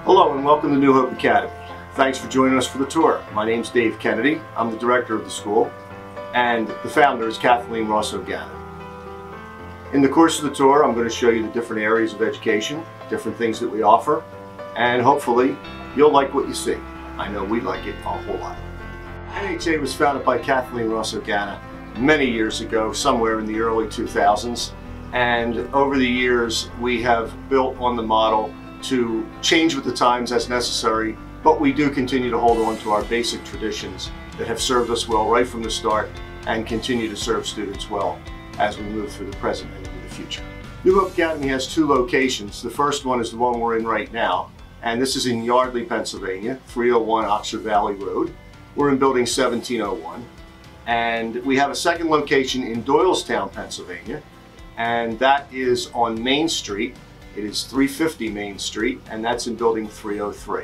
Hello and welcome to New Hope Academy. Thanks for joining us for the tour. My name's Dave Kennedy. I'm the director of the school, and the founder is Kathleen Rosso-Ganna. In the course of the tour, I'm going to show you the different areas of education, different things that we offer, and hopefully you'll like what you see. I know we like it a whole lot. NHA was founded by Kathleen Rosso-Ganna many years ago, somewhere in the early 2000s, and over the years we have built on the model to change with the times as necessary, but we do continue to hold on to our basic traditions that have served us well right from the start and continue to serve students well as we move through the present and into the future. New Hope Academy has two locations. The first one is the one we're in right now, and this is in Yardley, Pennsylvania, 301 Oxford Valley Road. We're in building 1701, and we have a second location in Doylestown, Pennsylvania, and that is on Main Street. It is 350 Main Street, and that's in building 303.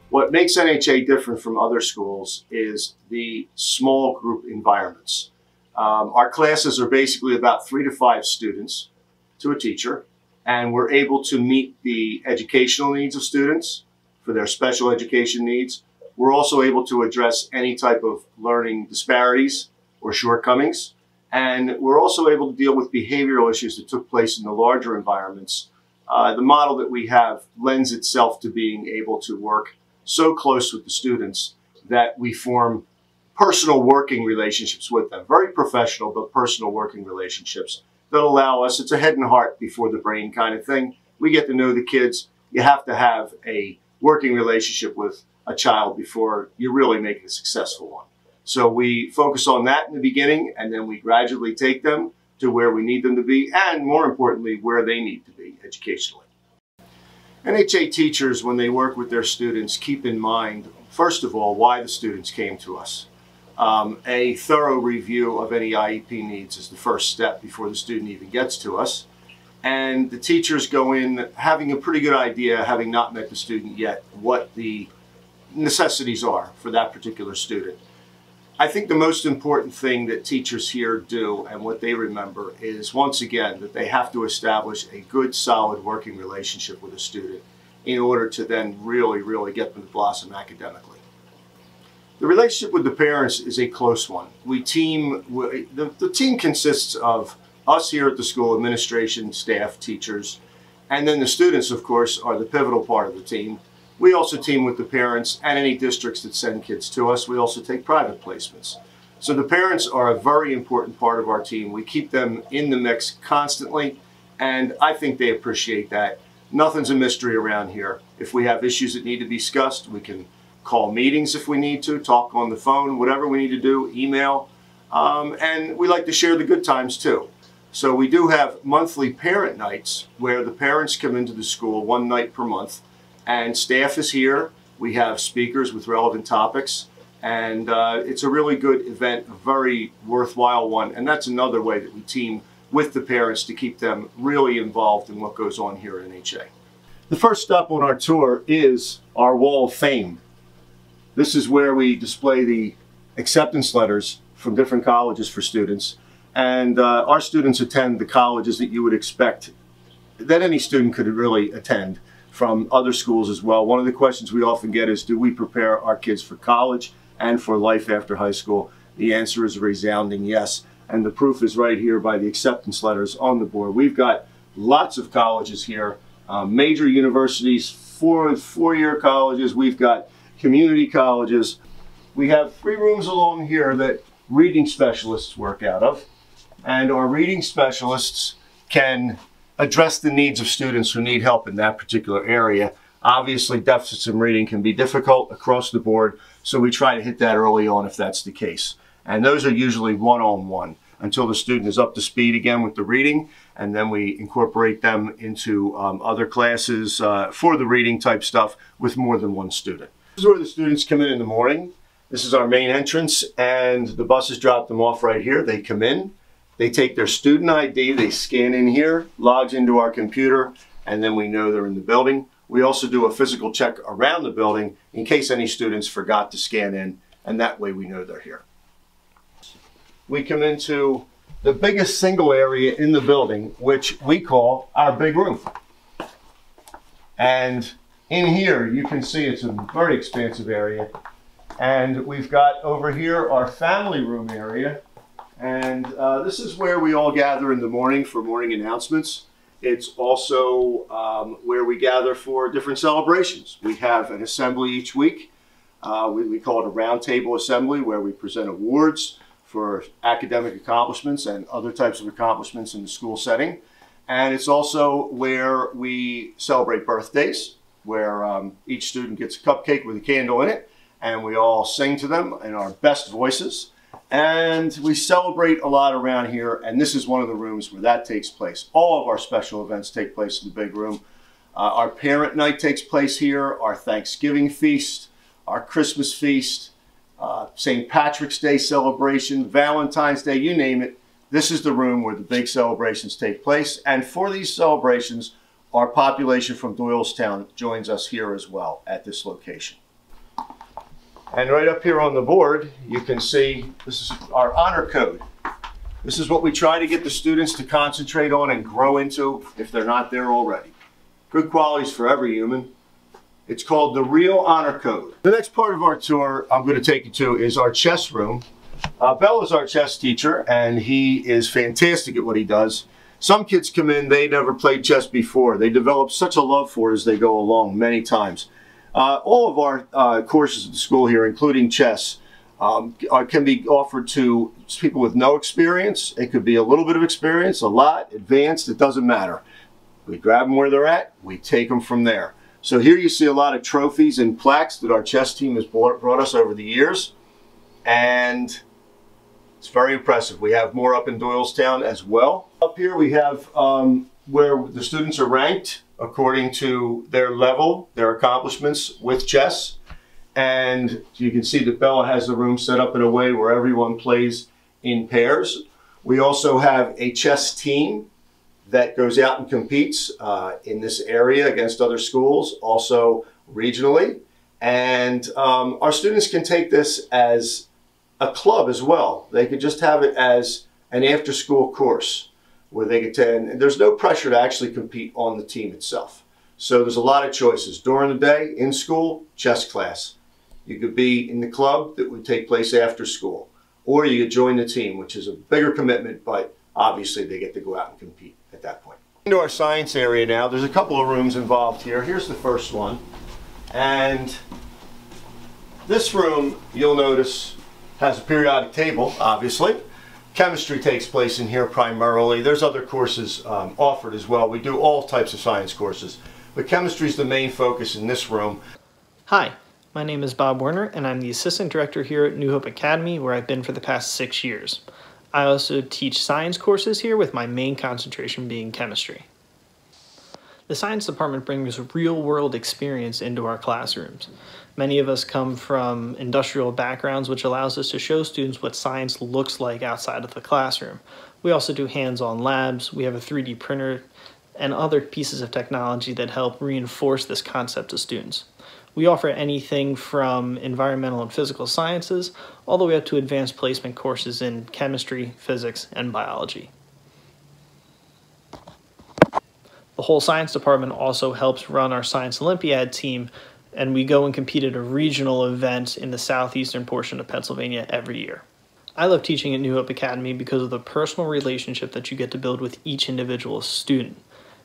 What makes NHA different from other schools is the small group environments. Our classes are basically about 3 to 5 students to a teacher, and we're able to meet the educational needs of students for their special education needs. We're also able to address any type of learning disparities or shortcomings. And we're also able to deal with behavioral issues that took place in the larger environments. The model that we have lends itself to being able to work so close with the students that we form personal working relationships with them. Very professional, but personal working relationships that allow us, it's a head and heart before the brain kind of thing. We get to know the kids. You have to have a working relationship with a child before you really make it a successful one. So we focus on that in the beginning, and then we gradually take them to where we need them to be, and more importantly, where they need to be educationally. NHA teachers, when they work with their students, keep in mind, first of all, why the students came to us. A thorough review of any IEP needs is the first step before the student even gets to us. And the teachers go in having a pretty good idea, having not met the student yet, what the necessities are for that particular student. I think the most important thing that teachers here do and what they remember is, once again, that they have to establish a good, solid working relationship with a student in order to then really get them to blossom academically. The relationship with the parents is a close one. The team consists of us here at the school, administration, staff, teachers, and then the students, of course, are the pivotal part of the team. We also team with the parents and any districts that send kids to us. We also take private placements. So the parents are a very important part of our team. We keep them in the mix constantly, and I think they appreciate that. Nothing's a mystery around here. If we have issues that need to be discussed, we can call meetings if we need to, talk on the phone, whatever we need to do, email. And we like to share the good times too. So we do have monthly parent nights where the parents come into the school one night per month. And staff is here. We have speakers with relevant topics, and it's a really good event, a very worthwhile one, and that's another way that we team with the parents to keep them really involved in what goes on here at NHA. The first stop on our tour is our Wall of Fame. This is where we display the acceptance letters from different colleges for students, and our students attend the colleges that you would expect that any student could really attend from other schools as well. One of the questions we often get is, do we prepare our kids for college and for life after high school? The answer is a resounding yes, and the proof is right here by the acceptance letters on the board. We've got lots of colleges here, major universities, four-year colleges. We've got community colleges. We have 3 rooms along here that reading specialists work out of, and our reading specialists can address the needs of students who need help in that particular area. Obviously, deficits in reading can be difficult across the board, so we try to hit that early on if that's the case. And those are usually one-on-one until the student is up to speed again with the reading, and then we incorporate them into other classes for the reading type stuff with more than one student. This is where the students come in the morning. This is our main entrance, and the buses drop them off right here. They come in. They take their student ID, they scan in here, logs into our computer, and then we know they're in the building. We also do a physical check around the building in case any students forgot to scan in, and that way we know they're here. We come into the biggest single area in the building, which we call our big room. And In here, you can see it's a very expansive area. And we've got over here our family room area. And this is where we all gather in the morning for morning announcements. It's also where we gather for different celebrations. We have an assembly each week. We call it a roundtable assembly, where we present awards for academic accomplishments and other types of accomplishments in the school setting. And it's also where we celebrate birthdays, where each student gets a cupcake with a candle in it, and we all sing to them in our best voices. And we celebrate a lot around here, and this is one of the rooms where that takes place. All of our special events take place in the big room. Our parent night takes place here, our Thanksgiving feast, our Christmas feast, St. Patrick's Day celebration, Valentine's Day, you name it. This is the room where the big celebrations take place. And for these celebrations, our population from Doylestown joins us here as well at this location. And right up here on the board, you can see this is our honor code. This is what we try to get the students to concentrate on and grow into if they're not there already. Good qualities for every human. It's called the Real Honor Code. The next part of our tour I'm going to take you to is our chess room. Bell is our chess teacher, and he is fantastic at what he does. Some kids come in, they never played chess before. They develop such a love for it as they go along many times. All of our courses at the school here, including chess, can be offered to people with no experience. It could be a little bit of experience, a lot, advanced, it doesn't matter. We grab them where they're at, we take them from there. So here you see a lot of trophies and plaques that our chess team has brought us over the years, and it's very impressive. We have more up in Doylestown as well. Up here we have where the students are ranked according to their level, their accomplishments with chess. And you can see that Bella has the room set up in a way where everyone plays in pairs. We also have a chess team that goes out and competes in this area against other schools, also regionally. And our students can take this as a club as well. They could just have it as an after-school course where they get to, and there's no pressure to actually compete on the team itself. So there's a lot of choices. During the day, in school, chess class. You could be in the club that would take place after school, or you could join the team, which is a bigger commitment, but obviously they get to go out and compete at that point. Into our science area now. There's a couple of rooms involved here. Here's the first one. And this room, you'll notice, has a periodic table, obviously. Chemistry takes place in here primarily. There's other courses offered as well. We do all types of science courses, but chemistry is the main focus in this room. Hi, my name is Bob Werner, and I'm the Assistant Director here at New Hope Academy, where I've been for the past 6 years. I also teach science courses here, with my main concentration being chemistry. The science department brings real-world experience into our classrooms. Many of us come from industrial backgrounds, which allows us to show students what science looks like outside of the classroom. We also do hands-on labs, we have a 3D printer, and other pieces of technology that help reinforce this concept to students. We offer anything from environmental and physical sciences, all the way up to advanced placement courses in chemistry, physics, and biology. The whole science department also helps run our Science Olympiad team, and we go and compete at a regional event in the southeastern portion of Pennsylvania every year. I love teaching at New Hope Academy because of the personal relationship that you get to build with each individual student.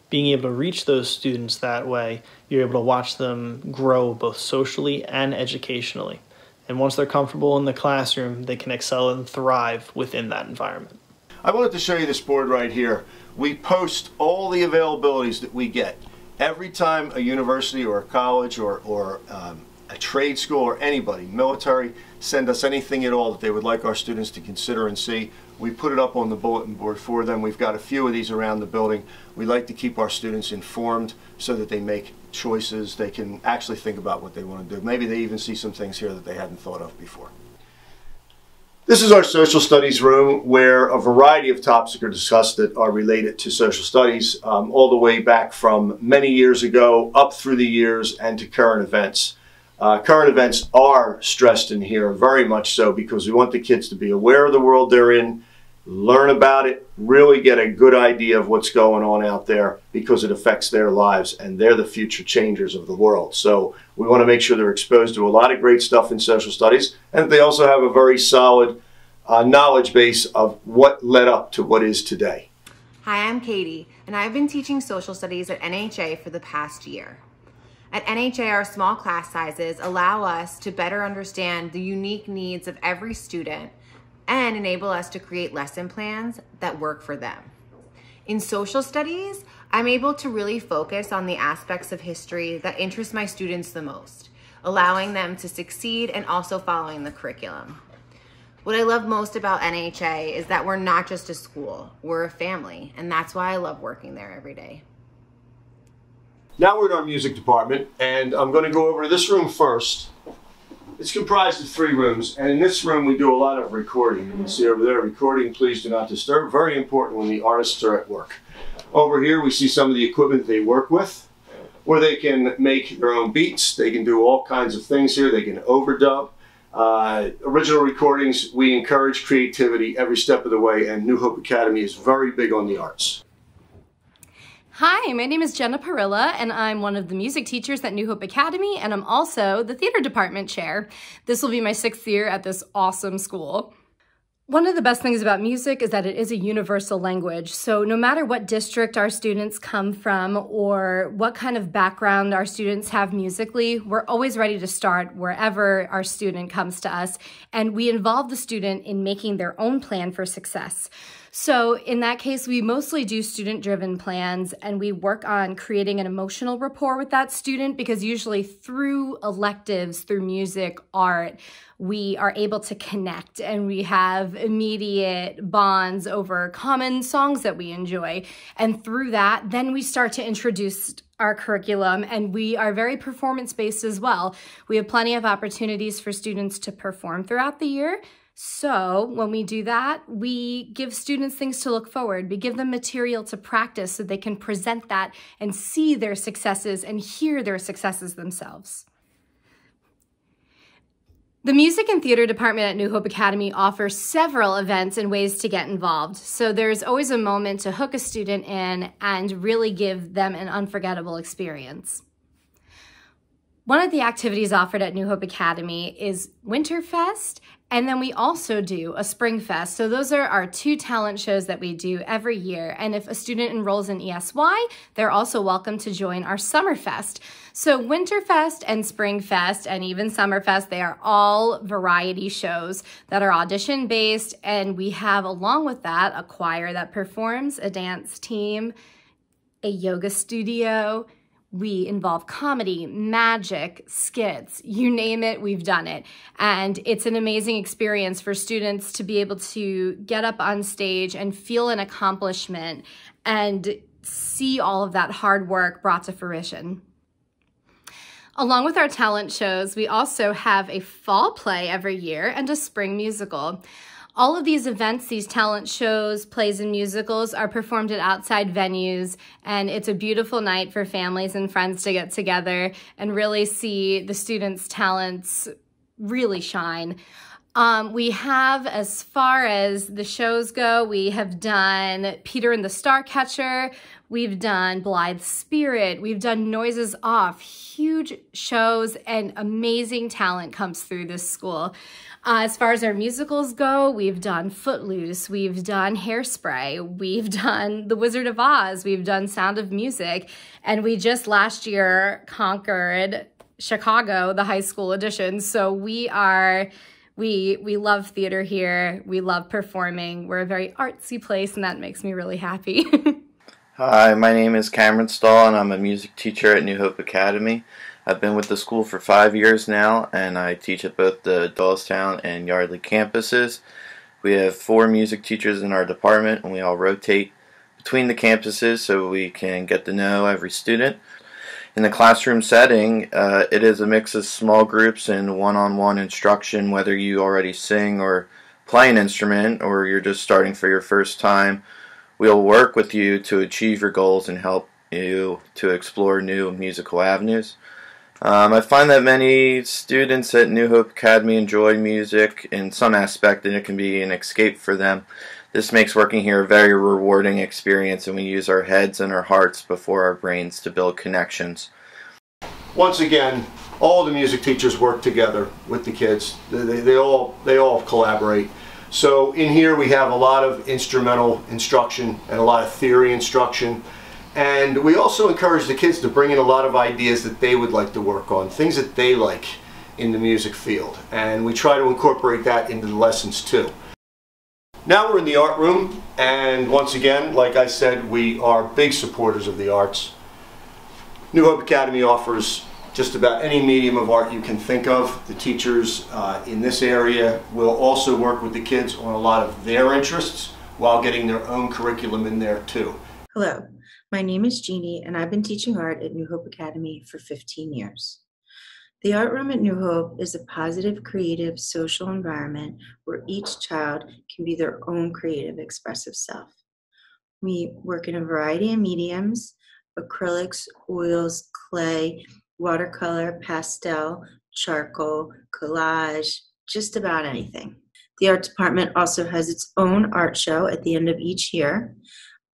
Being able to reach those students that way, you're able to watch them grow both socially and educationally. And once they're comfortable in the classroom, they can excel and thrive within that environment. I wanted to show you this board right here. We post all the availabilities that we get. Every time a university or a college or a trade school or anybody, military, send us anything at all that they would like our students to consider and see, we put it up on the bulletin board for them. We've got a few of these around the building. We like to keep our students informed so that they make choices. They can actually think about what they want to do. Maybe they even see some things here that they hadn't thought of before. This is our social studies room, where a variety of topics are discussed that are related to social studies, all the way back from many years ago, up through the years, and to current events. Current events are stressed in here, very much so, because we want the kids to be aware of the world they're in learn about it, really get a good idea of what's going on out there, because it affects their lives and they're the future changers of the world. So we want to make sure they're exposed to a lot of great stuff in social studies, and they also have a very solid knowledge base of what led up to what is today. Hi, I'm Kaylee, and I've been teaching social studies at NHA for the past year. At NHA, our small class sizes allow us to better understand the unique needs of every student and enable us to create lesson plans that work for them. In social studies, I'm able to really focus on the aspects of history that interest my students the most, allowing them to succeed and also following the curriculum. What I love most about NHA is that we're not just a school, we're a family, and that's why I love working there every day. Now we're in our music department, and I'm going to go over to this room first. It's comprised of 3 rooms, and in this room we do a lot of recording. You can see over there, recording, please do not disturb. Very important when the artists are at work. Over here we see some of the equipment they work with, where they can make their own beats. They can do all kinds of things here. They can overdub. Original recordings, we encourage creativity every step of the way, and New Hope Academy is very big on the arts. Hi, my name is Jenna Parilla, and I'm one of the music teachers at New Hope Academy, and I'm also the theater department chair. This will be my 6th year at this awesome school. One of the best things about music is that it is a universal language, so no matter what district our students come from or what kind of background our students have musically, we're always ready to start wherever our student comes to us, and we involve the student in making their own plan for success. So in that case, we mostly do student-driven plans, and we work on creating an emotional rapport with that student, because usually through electives, through music, art, we are able to connect and we have immediate bonds over common songs that we enjoy. And through that, then we start to introduce our curriculum, and we are very performance-based as well. We have plenty of opportunities for students to perform throughout the year. So when we do that, we give students things to look forward. We give them material to practice so they can present that and see their successes and hear their successes themselves. The Music and Theater Department at New Hope Academy offers several events and ways to get involved. So there's always a moment to hook a student in and really give them an unforgettable experience. One of the activities offered at New Hope Academy is Winterfest, and then we also do a Spring Fest. So those are our 2 talent shows that we do every year. And if a student enrolls in ESY, they're also welcome to join our Summerfest. So Winterfest and Spring Fest and even Summerfest, they are all variety shows that are audition based. And we have, along with that, a choir that performs, a dance team, a yoga studio. We involve comedy, magic, skits, you name it, we've done it. And it's an amazing experience for students to be able to get up on stage and feel an accomplishment and see all of that hard work brought to fruition. Along with our talent shows, we also have a fall play every year and a spring musical. All of these events, these talent shows, plays, and musicals are performed at outside venues, and it's a beautiful night for families and friends to get together and really see the students' talents really shine. We have, as far as the shows go, we have done Peter and the Starcatcher, we've done Blithe Spirit, we've done Noises Off. Huge shows and amazing talent comes through this school. As far as our musicals go, we've done Footloose, we've done Hairspray, we've done The Wizard of Oz, we've done Sound of Music, and we just last year conquered Chicago, the high school edition. So we love theater here, we love performing, we're a very artsy place, and that makes me really happy. Hi, my name is Cameron Stahl, and I'm a music teacher at New Hope Academy. I've been with the school for 5 years now, and I teach at both the Doylestown and Yardley campuses. We have 4 music teachers in our department, and we all rotate between the campuses so we can get to know every student. In the classroom setting, it is a mix of small groups and one-on-one instruction, whether you already sing or play an instrument or you're just starting for your first time. We'll work with you to achieve your goals and help you to explore new musical avenues. I find that many students at New Hope Academy enjoy music in some aspect, and it can be an escape for them. This makes working here a very rewarding experience, and we use our heads and our hearts before our brains to build connections. Once again, all the music teachers work together with the kids. They all collaborate. So in here we have a lot of instrumental instruction and a lot of theory instruction. And we also encourage the kids to bring in a lot of ideas that they would like to work on, things that they like in the music field. And we try to incorporate that into the lessons too. Now we're in the art room, and once again, like I said, we are big supporters of the arts. New Hope Academy offers just about any medium of art you can think of. The teachers in this area will also work with the kids on a lot of their interests while getting their own curriculum in there too. Hello, my name is Jeannie, and I've been teaching art at New Hope Academy for 15 years. The art room at New Hope is a positive, creative, social environment where each child can be their own creative, expressive self. We work in a variety of mediums: acrylics, oils, clay, watercolor, pastel, charcoal, collage, just about anything. The art department also has its own art show at the end of each year,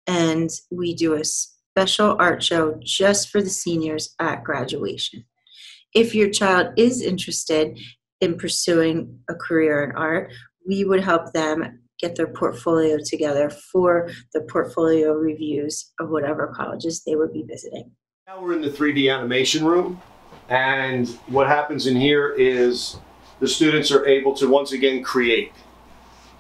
and we do a special art show just for the seniors at graduation. If your child is interested in pursuing a career in art, we would help them get their portfolio together for the portfolio reviews of whatever colleges they would be visiting. Now we're in the 3D animation room, and what happens in here is the students are able to once again create.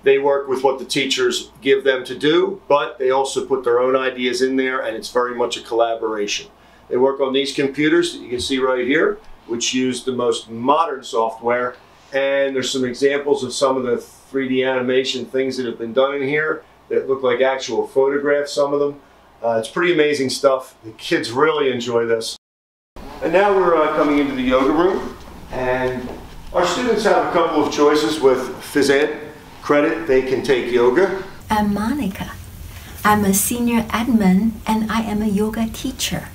They work with what the teachers give them to do, but they also put their own ideas in there, and it's very much a collaboration. They work on these computers that you can see right here, which use the most modern software, and there's some examples of some of the 3D animation things that have been done in here that look like actual photographs, some of them. It's pretty amazing stuff. The kids really enjoy this. And now we're coming into the yoga room, and our students have a couple of choices with phys ed credit. They can take yoga. I'm Monica. I'm a senior admin and I am a yoga teacher.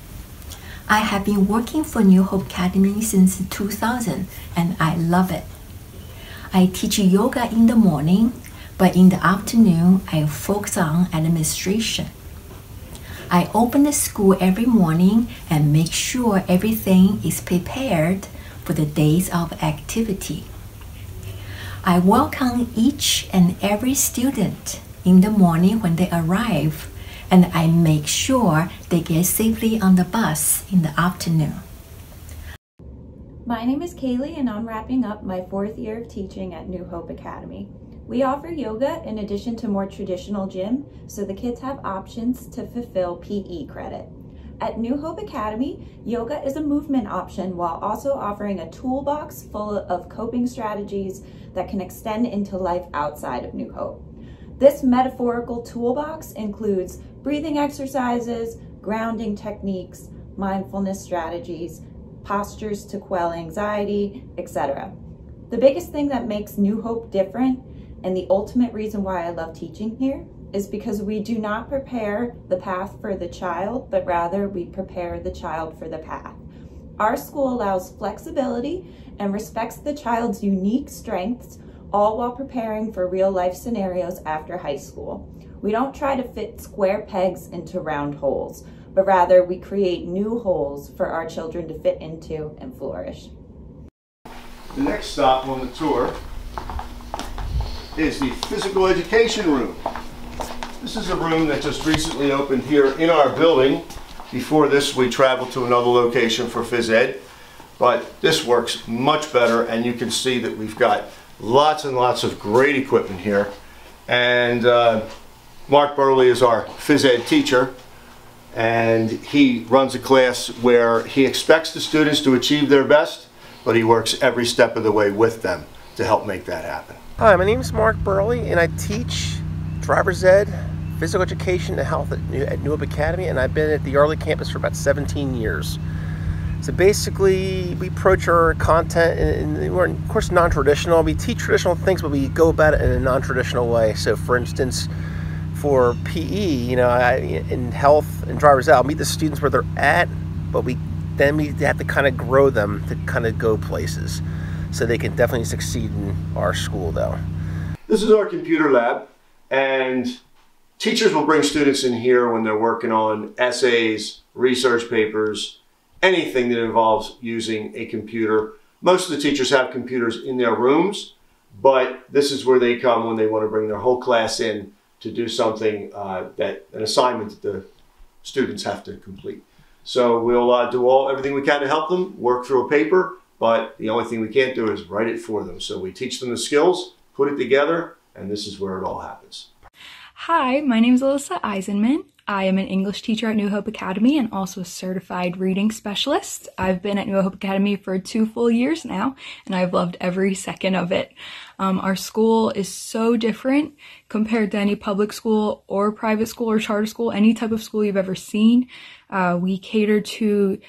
I have been working for New Hope Academy since 2000 and I love it. I teach yoga in the morning, but in the afternoon I focus on administration. I open the school every morning and make sure everything is prepared for the days of activity. I welcome each and every student in the morning when they arrive, and I make sure they get safely on the bus in the afternoon. My name is Kaylee and I'm wrapping up my 4th year of teaching at New Hope Academy. We offer yoga in addition to more traditional gym, so the kids have options to fulfill PE credit. At New Hope Academy, yoga is a movement option while also offering a toolbox full of coping strategies that can extend into life outside of New Hope. This metaphorical toolbox includes breathing exercises, grounding techniques, mindfulness strategies, postures to quell anxiety, etc. The biggest thing that makes New Hope different, and the ultimate reason why I love teaching here, is because we do not prepare the path for the child, but rather we prepare the child for the path. Our school allows flexibility and respects the child's unique strengths, all while preparing for real life scenarios after high school. We don't try to fit square pegs into round holes, but rather we create new holes for our children to fit into and flourish. The next stop on the tour is the physical education room. This is a room that just recently opened here in our building. Before this, we traveled to another location for phys ed, but this works much better, and you can see that we've got lots and lots of great equipment here. And Mark Burley is our phys ed teacher, and he runs a class where he expects the students to achieve their best, but he works every step of the way with them to help make that happen. Hi, my name is Mark Burley, and I teach driver's ed, physical education, and health at New Hope Academy, and I've been at the Yardley campus for about 17 years. So basically, we approach our content, and we're of course non-traditional. We teach traditional things, but we go about it in a non-traditional way. So for instance, for PE, in health and driver's ed, I'll meet the students where they're at, but we have to kind of grow them to kind of go places. So they can definitely succeed in our school though. This is our computer lab, And teachers will bring students in here when they're working on essays, research papers, anything that involves using a computer. Most of the teachers have computers in their rooms, but this is where they come when they want to bring their whole class in to do something, an assignment that the students have to complete. So we'll do everything we can to help them work through a paper, but the only thing we can't do is write it for them. So we teach them the skills, put it together, and this is where it all happens. Hi, my name is Alyssa Eisenman. I am an English teacher at New Hope Academy and also a certified reading specialist. I've been at New Hope Academy for 2 full years now, and I've loved every second of it. Our school is so different compared to any public school or private school or charter school, any type of school you've ever seen. We cater to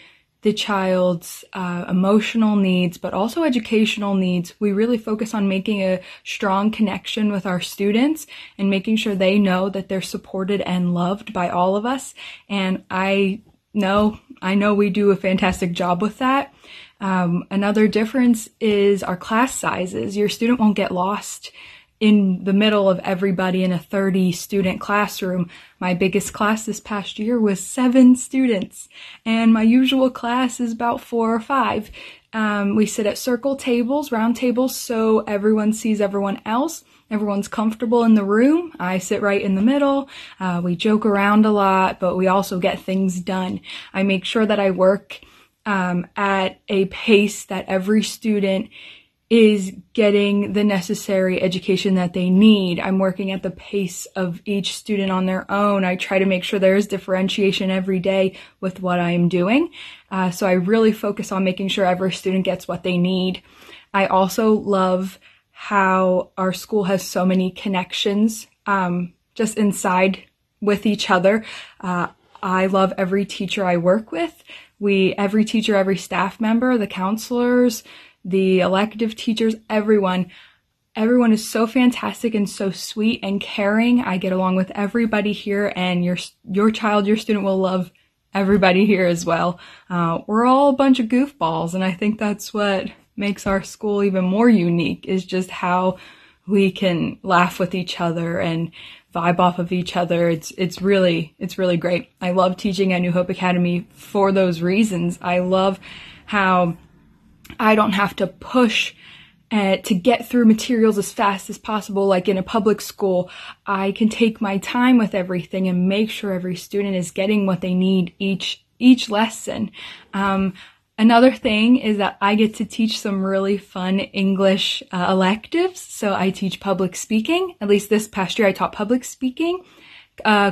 the child's emotional needs, but also educational needs. We really focus on making a strong connection with our students and making sure they know that they're supported and loved by all of us. And I know we do a fantastic job with that. Another difference is our class sizes. Your student won't get lost in the middle of everybody in a 30-student classroom. My biggest class this past year was 7 students, and my usual class is about 4 or 5. We sit at circle tables, round tables, so everyone sees everyone else. Everyone's comfortable in the room. I sit right in the middle. We joke around a lot, but we also get things done. I make sure that I work at a pace that every student is getting the necessary education that they need. I'm working at the pace of each student on their own. I try to make sure there is differentiation every day with what I am doing. So I really focus on making sure every student gets what they need. I also love how our school has so many connections just inside with each other. I love every teacher I work with. Every teacher, every staff member, the counselors, the elective teachers, everyone is so fantastic and so sweet and caring. I get along with everybody here, and your student will love everybody here as well. We're all a bunch of goofballs, and I think that's what makes our school even more unique, is just how we can laugh with each other and vibe off of each other. It's really great. I love teaching at New Hope Academy for those reasons. I love how I don't have to push to get through materials as fast as possible. Like in a public school, I can take my time with everything and make sure every student is getting what they need each lesson. Another thing is that I get to teach some really fun English electives. So I teach public speaking. At least this past year I taught public speaking,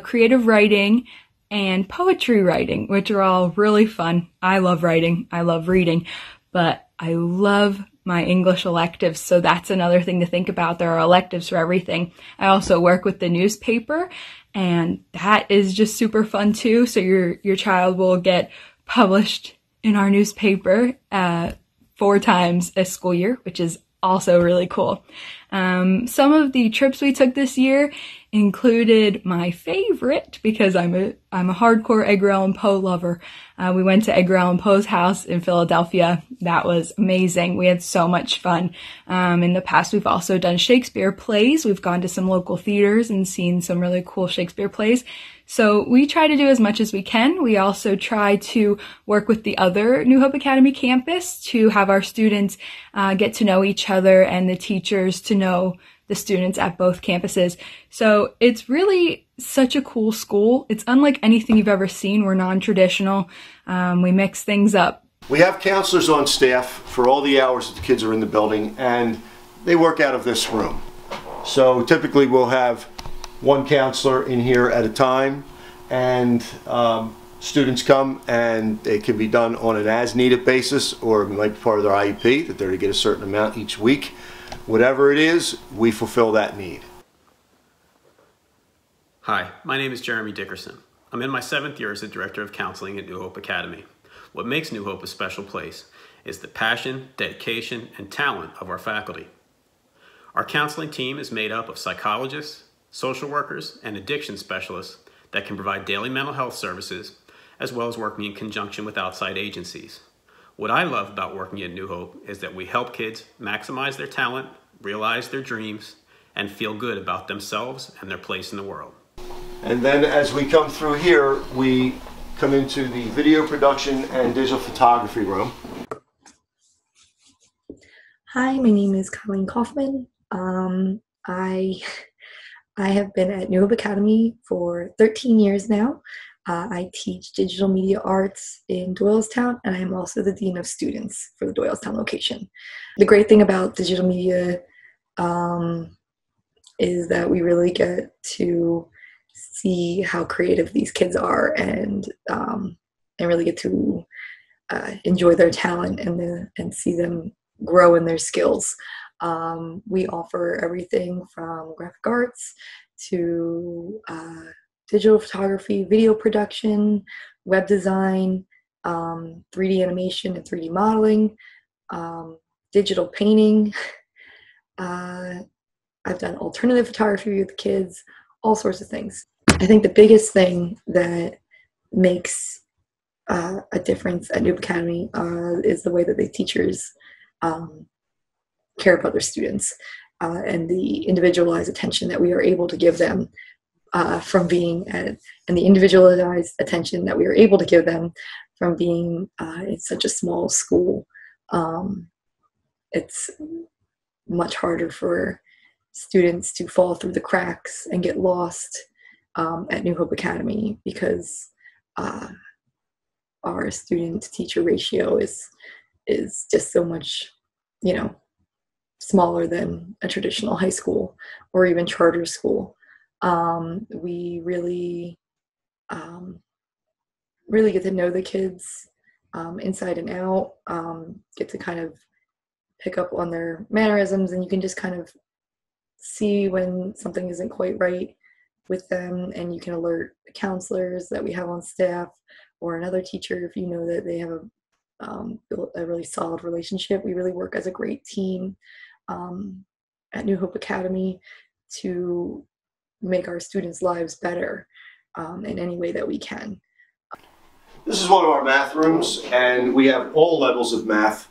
creative writing, and poetry writing, which are all really fun. I love writing. I love reading. But I love my English electives, so that's another thing to think about. There are electives for everything. I also work with the newspaper, and that is just super fun too. So your child will get published in our newspaper 4 times a school year, which is also really cool. Some of the trips we took this year included my favorite, because I'm a hardcore Edgar Allan Poe lover. We went to Edgar Allan Poe's house in Philadelphia. That was amazing. We had so much fun. In the past, we've also done Shakespeare plays. We've gone to some local theaters and seen some really cool Shakespeare plays. So we try to do as much as we can. We also try to work with the other New Hope Academy campus to have our students get to know each other and the teachers to know the students at both campuses. So it's really such a cool school. It's unlike anything you've ever seen. We're non-traditional. We mix things up. We have counselors on staff for all the hours that the kids are in the building, and they work out of this room. So typically we'll have one counselor in here at a time, and students come, and it can be done on an as-needed basis, or it might be part of their IEP, that they're to get a certain amount each week. Whatever it is, we fulfill that need. Hi, my name is Jeremy Dickerson. I'm in my 7th year as the Director of Counseling at New Hope Academy. What makes New Hope a special place is the passion, dedication, and talent of our faculty. Our counseling team is made up of psychologists, social workers, and addiction specialists that can provide daily mental health services, as well as working in conjunction with outside agencies. What I love about working at New Hope is that we help kids maximize their talent, realize their dreams, and feel good about themselves and their place in the world. And then as we come through here, we come into the video production and digital photography room. Hi, my name is Colleen Kaufman. I have been at New Hope Academy for 13 years now. I teach digital media arts in Doylestown, and I am also the Dean of Students for the Doylestown location. The great thing about digital media is that we really get to see how creative these kids are, and really get to enjoy their talent and see them grow in their skills. We offer everything from graphic arts to digital photography, video production, web design, 3D animation and 3D modeling, digital painting. I've done alternative photography with kids, all sorts of things. I think the biggest thing that makes a difference at New Hope Academy is the way that the teachers care about their students and the individualized attention that we are able to give them from being and the individualized attention that we are able to give them from being in such a small school. It's much harder for students to fall through the cracks and get lost at New Hope Academy because our student-to-teacher ratio is just so much, smaller than a traditional high school or even charter school. We really get to know the kids inside and out, get to kind of pick up on their mannerisms, and you can just kind of see when something isn't quite right with them, and you can alert the counselors that we have on staff or another teacher if you know that they have built a really solid relationship. We really work as a great team at New Hope Academy to make our students' lives better in any way that we can. This is one of our math rooms, and we have all levels of math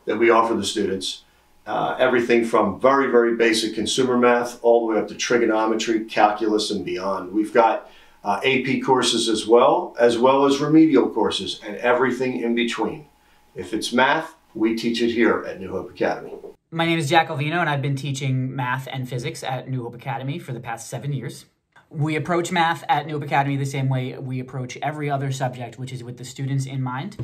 that we offer the students. Everything from very, very basic consumer math all the way up to trigonometry, calculus, and beyond. We've got AP courses as well as remedial courses and everything in between. If it's math, we teach it here at New Hope Academy. My name is Jack Alvino, and I've been teaching math and physics at New Hope Academy for the past 7 years. We approach math at New Hope Academy the same way we approach every other subject, which is with the students in mind.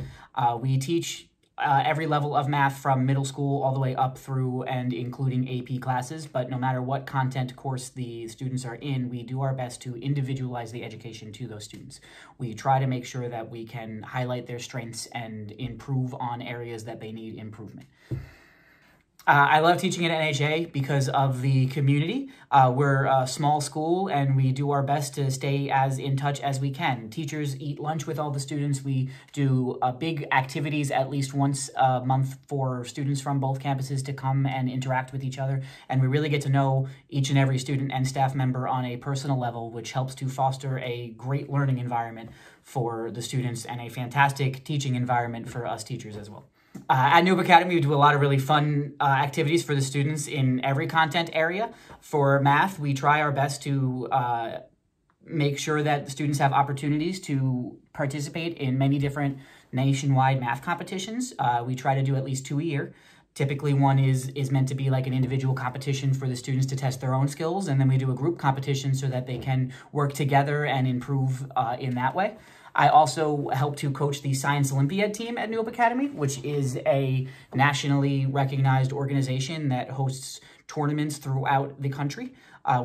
We teach every level of math from middle school all the way up through and including AP classes, but no matter what content course the students are in, we do our best to individualize the education to those students. We try to make sure that we can highlight their strengths and improve on areas that they need improvement. I love teaching at NHA because of the community. We're a small school and we do our best to stay as in touch as we can. Teachers eat lunch with all the students. We do big activities at least once a month for students from both campuses to come and interact with each other. And we really get to know each and every student and staff member on a personal level, which helps to foster a great learning environment for the students and a fantastic teaching environment for us teachers as well. At New Hope Academy, we do a lot of really fun activities for the students in every content area. For math, we try our best to make sure that the students have opportunities to participate in many different nationwide math competitions. We try to do at least 2 a year. Typically, one is meant to be like an individual competition for the students to test their own skills, and then we do a group competition so that they can work together and improve in that way. I also help to coach the Science Olympiad team at New Hope Academy, which is a nationally recognized organization that hosts tournaments throughout the country.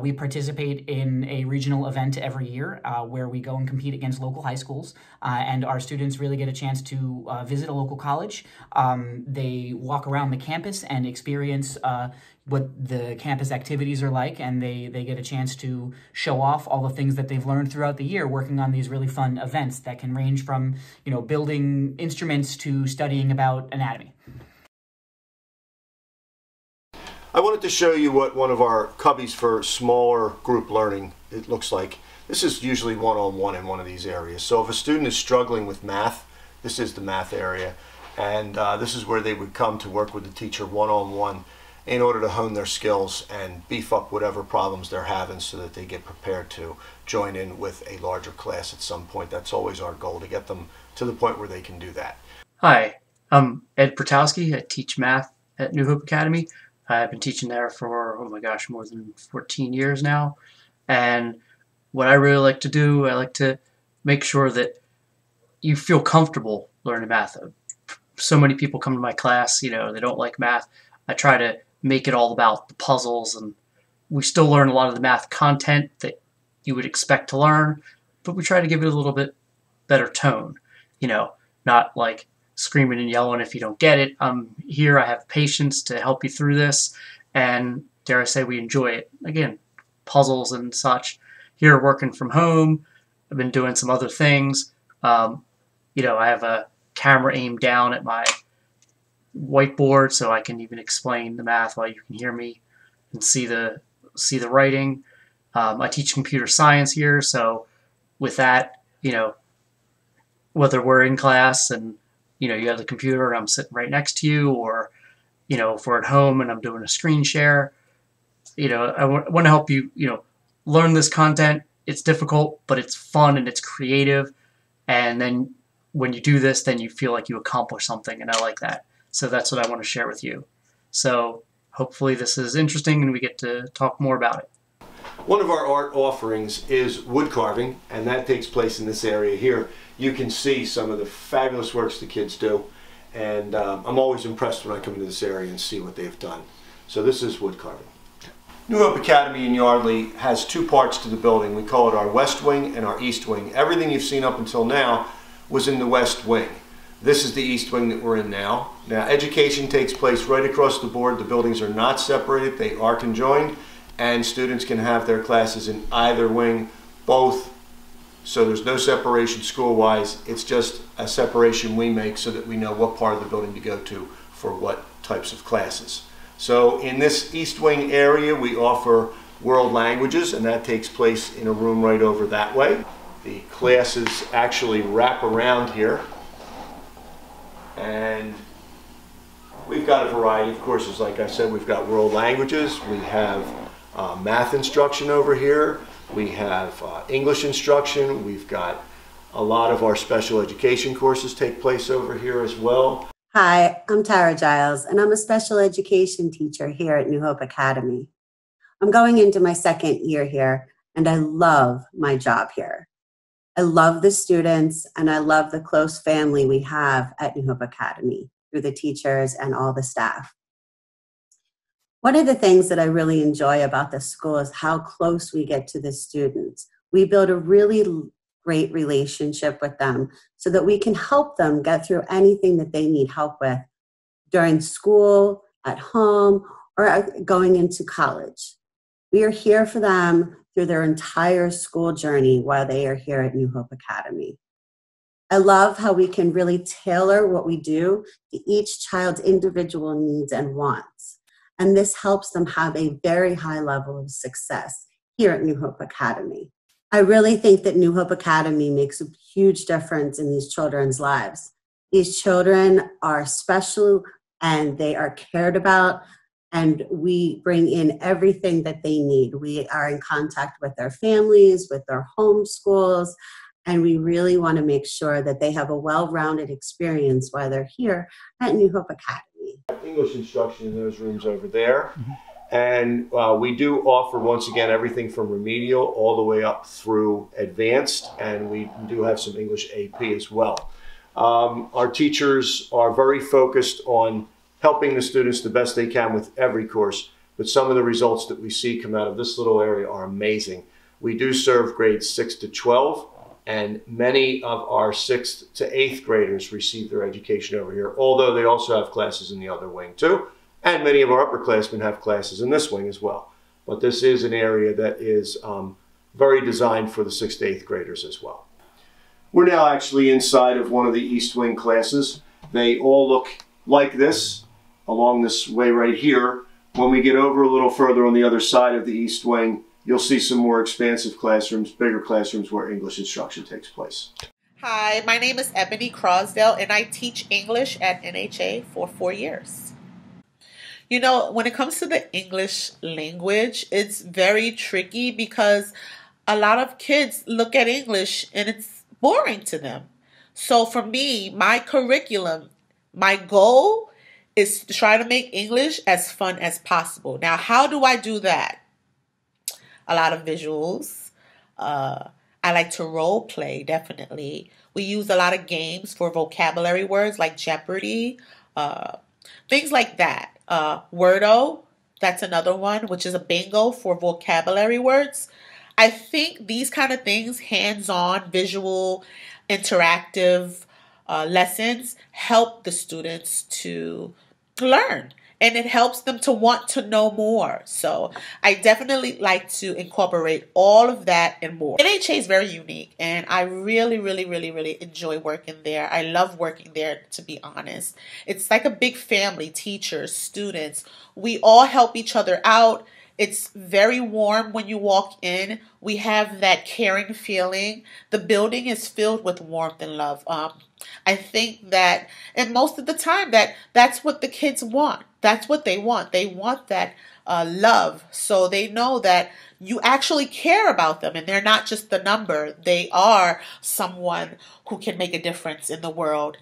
We participate in a regional event every year where we go and compete against local high schools, and our students really get a chance to visit a local college. They walk around the campus and experience what the campus activities are like, and they get a chance to show off all the things that they've learned throughout the year working on these really fun events that can range from, building instruments to studying about anatomy. I wanted to show you what one of our cubbies for smaller group learning it looks like. This is usually one-on-one in one of these areas. So if a student is struggling with math, this is the math area, and this is where they would come to work with the teacher one-on-one. in order to hone their skills and beef up whatever problems they're having so that they get prepared to join in with a larger class at some point. That's always our goal, to get them to the point where they can do that. Hi, I'm Ed Protowski. I teach math at New Hope Academy. I've been teaching there for, oh my gosh, more than 14 years now. And what I really like to do, I like to make sure that you feel comfortable learning math. So many people come to my class, they don't like math. I try to make it all about the puzzles, and we still learn a lot of the math content that you would expect to learn, but we try to give it a little bit better tone, not like screaming and yelling if you don't get it. I'm here, I have patience to help you through this, and dare I say we enjoy it. Again, puzzles and such. Here working from home, I've been doing some other things. I have a camera aimed down at my whiteboard so I can even explain the math while you can hear me and see the writing. I teach computer science here, so with that, whether we're in class and you have the computer and I'm sitting right next to you, or if we're at home and I'm doing a screen share, I want to help you learn this content. It's difficult, but it's fun and it's creative, and then when you do this, then you feel like you accomplish something, and I like that. So that's what I want to share with you. So hopefully this is interesting and we get to talk more about it. One of our art offerings is wood carving, and that takes place in this area here. You can see some of the fabulous works the kids do, and I'm always impressed when I come into this area and see what they've done. So this is wood carving. New Hope Academy in Yardley has two parts to the building. We call it our West Wing and our East Wing. Everything you've seen up until now was in the West Wing. This is the East Wing that we're in now. Now, education takes place right across the board. The buildings are not separated, they are conjoined, and students can have their classes in either wing, both. So there's no separation school-wise. It's just a separation we make so that we know what part of the building to go to for what types of classes. So in this East Wing area, we offer world languages, and that takes place in a room right over that way. The classes actually wrap around here, and we've got a variety of courses. Like I said, we've got world languages, we have math instruction over here, we have English instruction, we've got a lot of our special education courses take place over here as well. Hi, I'm Tara Giles, and I'm a special education teacher here at New Hope Academy. I'm going into my second year here, and I love my job here. I love the students, and I love the close family we have at New Hope Academy through the teachers and all the staff. One of the things that I really enjoy about this school is how close we get to the students. We build a really great relationship with them so that we can help them get through anything that they need help with during school, at home, or going into college. We are here for them through their entire school journey while they are here at New Hope Academy. I love how we can really tailor what we do to each child's individual needs and wants. And this helps them have a very high level of success here at New Hope Academy. I really think that New Hope Academy makes a huge difference in these children's lives. These children are special and they are cared about, and we bring in everything that they need. We are in contact with their families, with their home schools, and we really want to make sure that they have a well-rounded experience while they're here at New Hope Academy. English instruction in those rooms over there. And we do offer, once again, everything from remedial all the way up through advanced, and we do have some English AP as well. Our teachers are very focused on helping the students the best they can with every course, but some of the results that we see come out of this little area are amazing. We do serve grades 6 to 12, and many of our 6th to 8th graders receive their education over here, although they also have classes in the other wing too. And many of our upperclassmen have classes in this wing as well. But this is an area that is very designed for the 6th to 8th graders as well. We're now actually inside of one of the East Wing classes. They all look like this, along this way right here. When we get over a little further on the other side of the East Wing, you'll see some more expansive classrooms, bigger classrooms where English instruction takes place. Hi, my name is Ebony Crosdale, and I teach English at NHA for 4 years. You know, when it comes to the English language, it's very tricky because a lot of kids look at English and it's boring to them. So for me, my curriculum, my goal is to try to make English as fun as possible. Now, how do I do that? A lot of visuals. I like to role play, definitely. We use a lot of games for vocabulary words like Jeopardy, things like that. Wordo, that's another one, which is a bingo for vocabulary words. I think these kind of things, hands-on, visual, interactive lessons, help the students to learn. And it helps them to want to know more. So I definitely like to incorporate all of that and more. NHA is very unique, and I really, really, really, really enjoy working there. I love working there, to be honest. It's like a big family, teachers, students. We all help each other out. It's very warm when you walk in. We have that caring feeling. The building is filled with warmth and love. I think that, and most of the time, that's what the kids want. That's what they want. They want that love. So they know that you actually care about them and they're not just the number. They are someone who can make a difference in the world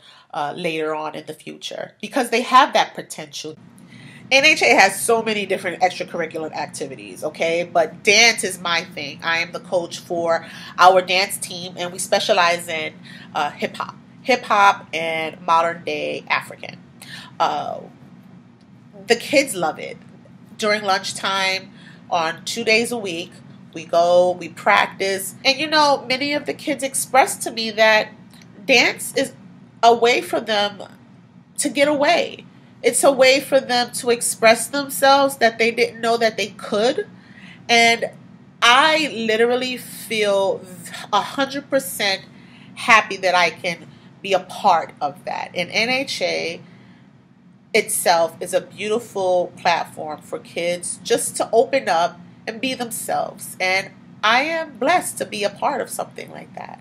later on in the future because they have that potential. NHA has so many different extracurricular activities, okay? But dance is my thing. I am the coach for our dance team, and we specialize in hip-hop. Hip-hop and modern-day African. The kids love it. During lunchtime, on 2 days a week, we go, we practice. And you know, many of the kids expressed to me that dance is a way for them to get away. It's a way for them to express themselves that they didn't know that they could. And I literally feel 100% happy that I can be a part of that. And NHA itself is a beautiful platform for kids just to open up and be themselves. And I am blessed to be a part of something like that.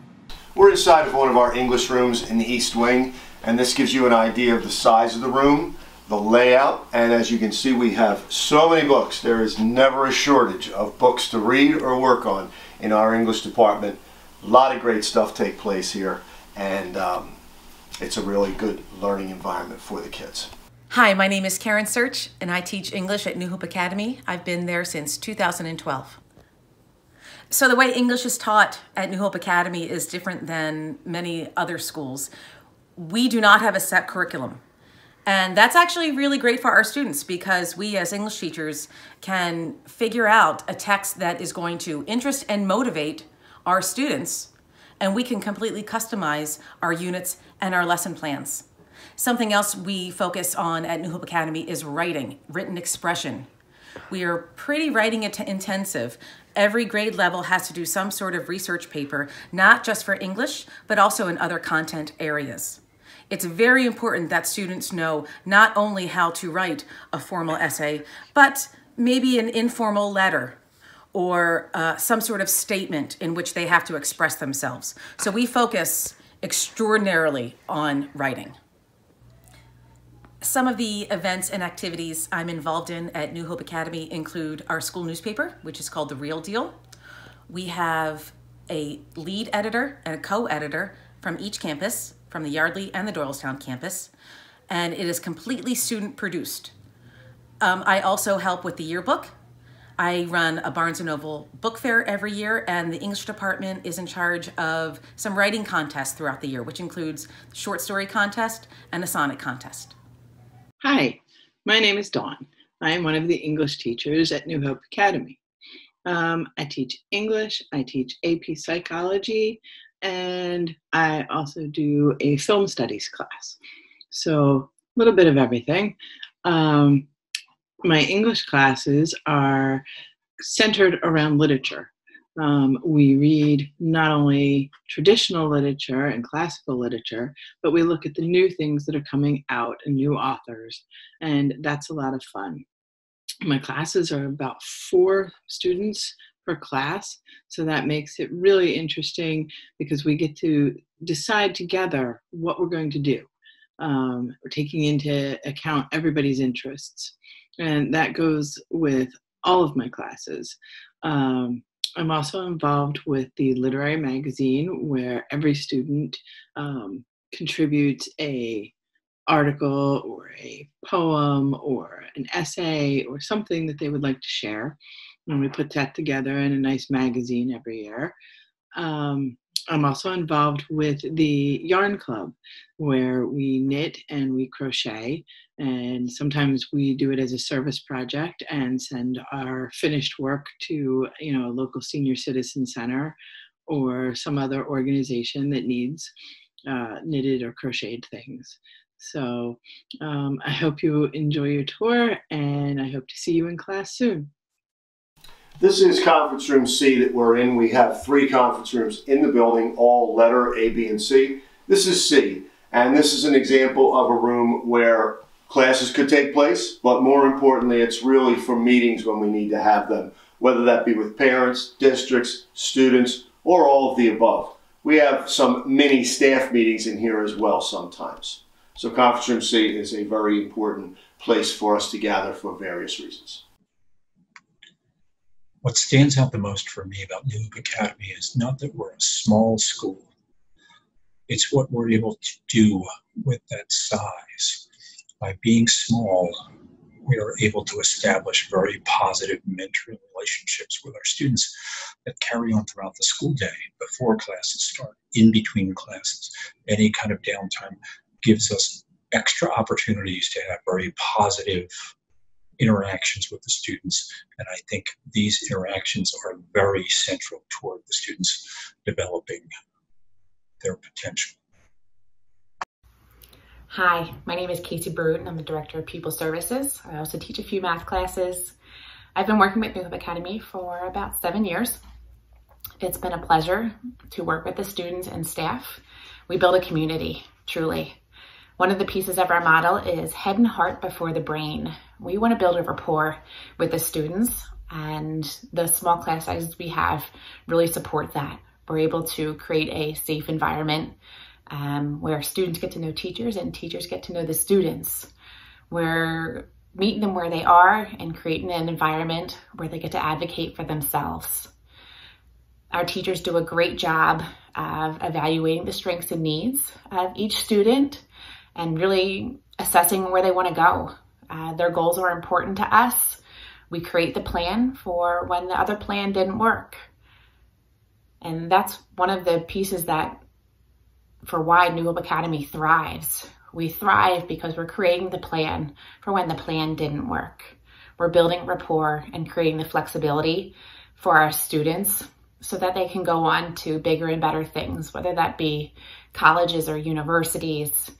We're inside of one of our English rooms in the East Wing, and this gives you an idea of the size of the room, the layout, and as you can see, we have so many books. There is never a shortage of books to read or work on in our English department. A lot of great stuff take place here, and it's a really good learning environment for the kids. Hi, my name is Karen Search, and I teach English at New Hope Academy. I've been there since 2012. So the way English is taught at New Hope Academy is different than many other schools. We do not have a set curriculum. And that's actually really great for our students because we as English teachers can figure out a text that is going to interest and motivate our students, and we can completely customize our units and our lesson plans. Something else we focus on at New Hope Academy is writing, written expression. We are pretty writing intensive. Every grade level has to do some sort of research paper, not just for English, but also in other content areas. It's very important that students know not only how to write a formal essay, but maybe an informal letter or some sort of statement in which they have to express themselves. So we focus extraordinarily on writing. Some of the events and activities I'm involved in at New Hope Academy include our school newspaper, which is called The Real Deal. We have a lead editor and a co-editor from each campus, from the Yardley and the Doylestown campus, and it is completely student produced. I also help with the yearbook. I run a Barnes & Noble book fair every year, and the English department is in charge of some writing contests throughout the year, which includes the short story contest and a sonnet contest. Hi, my name is Dawn. I am one of the English teachers at New Hope Academy. I teach English, I teach AP Psychology, and I also do a film studies class. So a little bit of everything. My English classes are centered around literature. We read not only traditional literature and classical literature, but we look at the new things that are coming out and new authors, and that's a lot of fun. My classes are about 4 students per class, so that makes it really interesting because we get to decide together what we're going to do. We're taking into account everybody's interests. and that goes with all of my classes. I'm also involved with the literary magazine, where every student contributes a article or a poem or an essay or something that they would like to share. And we put that together in a nice magazine every year. I'm also involved with the Yarn Club, where we knit and we crochet, and sometimes we do it as a service project and send our finished work to, a local senior citizen center or some other organization that needs knitted or crocheted things. So I hope you enjoy your tour, and I hope to see you in class soon. This is conference room C that we're in. We have 3 conference rooms in the building, all letter A, B, and C. This is C, and this is an example of a room where classes could take place, but more importantly, it's really for meetings when we need to have them, whether that be with parents, districts, students, or all of the above. We have some mini staff meetings in here as well sometimes. So conference room C is a very important place for us to gather for various reasons. What stands out the most for me about New Hope Academy is not that we're a small school. It's what we're able to do with that size. By being small, we are able to establish very positive mentoring relationships with our students that carry on throughout the school day, before classes start, in between classes. Any kind of downtime gives us extra opportunities to have very positive interactions with the students, and I think these interactions are very central toward the students developing their potential. Hi, my name is Casey Brood, and I'm the Director of People Services. I also teach a few math classes. I've been working with New Hope Academy for about 7 years. It's been a pleasure to work with the students and staff. We build a community, truly. One of the pieces of our model is head and heart before the brain. We want to build a rapport with the students, and the small class sizes we have really support that. We're able to create a safe environment where students get to know teachers and teachers get to know the students. We're meeting them where they are and creating an environment where they get to advocate for themselves. Our teachers do a great job of evaluating the strengths and needs of each student and really assessing where they want to go. Their goals are important to us. We create the plan for when the other plan didn't work. And that's one of the pieces that for why New Hope Academy thrives. We thrive because we're creating the plan for when the plan didn't work. We're building rapport and creating the flexibility for our students so that they can go on to bigger and better things, whether that be colleges or universities.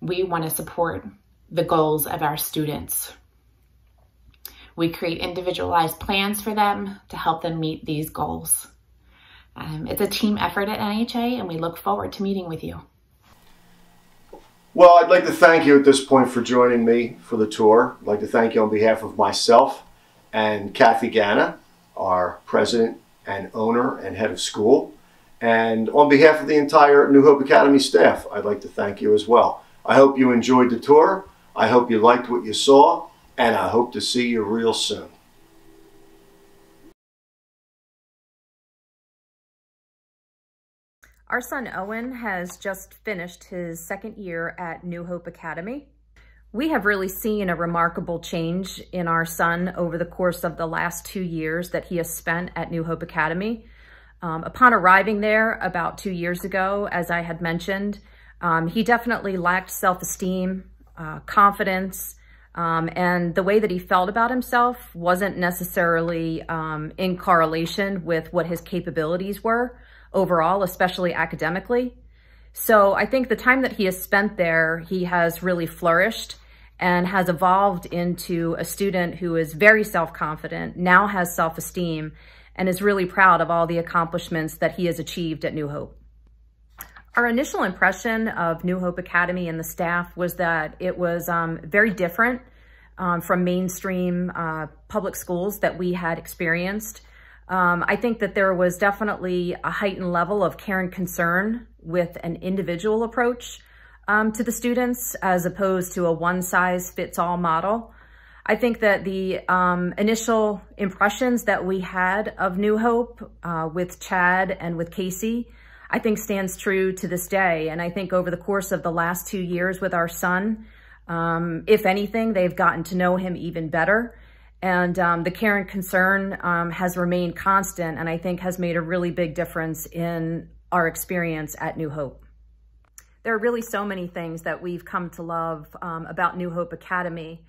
We want to support the goals of our students. We create individualized plans for them to help them meet these goals. It's a team effort at NHA, and we look forward to meeting with you. Well, I'd like to thank you at this point for joining me for the tour. I'd like to thank you on behalf of myself and Kathy Ganna, our president and owner and head of school. And on behalf of the entire New Hope Academy staff, I'd like to thank you as well. I hope you enjoyed the tour. I hope you liked what you saw, and I hope to see you real soon. Our son Owen has just finished his second year at New Hope Academy. We have really seen a remarkable change in our son over the course of the last 2 years that he has spent at New Hope Academy. Upon arriving there about 2 years ago, as I had mentioned, he definitely lacked self-esteem, confidence, and the way that he felt about himself wasn't necessarily in correlation with what his capabilities were overall, especially academically. So I think the time that he has spent there, he has really flourished and has evolved into a student who is very self-confident, now has self-esteem, and is really proud of all the accomplishments that he has achieved at New Hope. Our initial impression of New Hope Academy and the staff was that it was very different from mainstream public schools that we had experienced. I think that there was definitely a heightened level of care and concern with an individual approach to the students as opposed to a one-size-fits-all model. I think that the initial impressions that we had of New Hope with Chad and with Casey, I think stands true to this day. And I think over the course of the last 2 years with our son, if anything, they've gotten to know him even better. And the care and concern has remained constant, and I think has made a really big difference in our experience at New Hope. There are really so many things that we've come to love about New Hope Academy.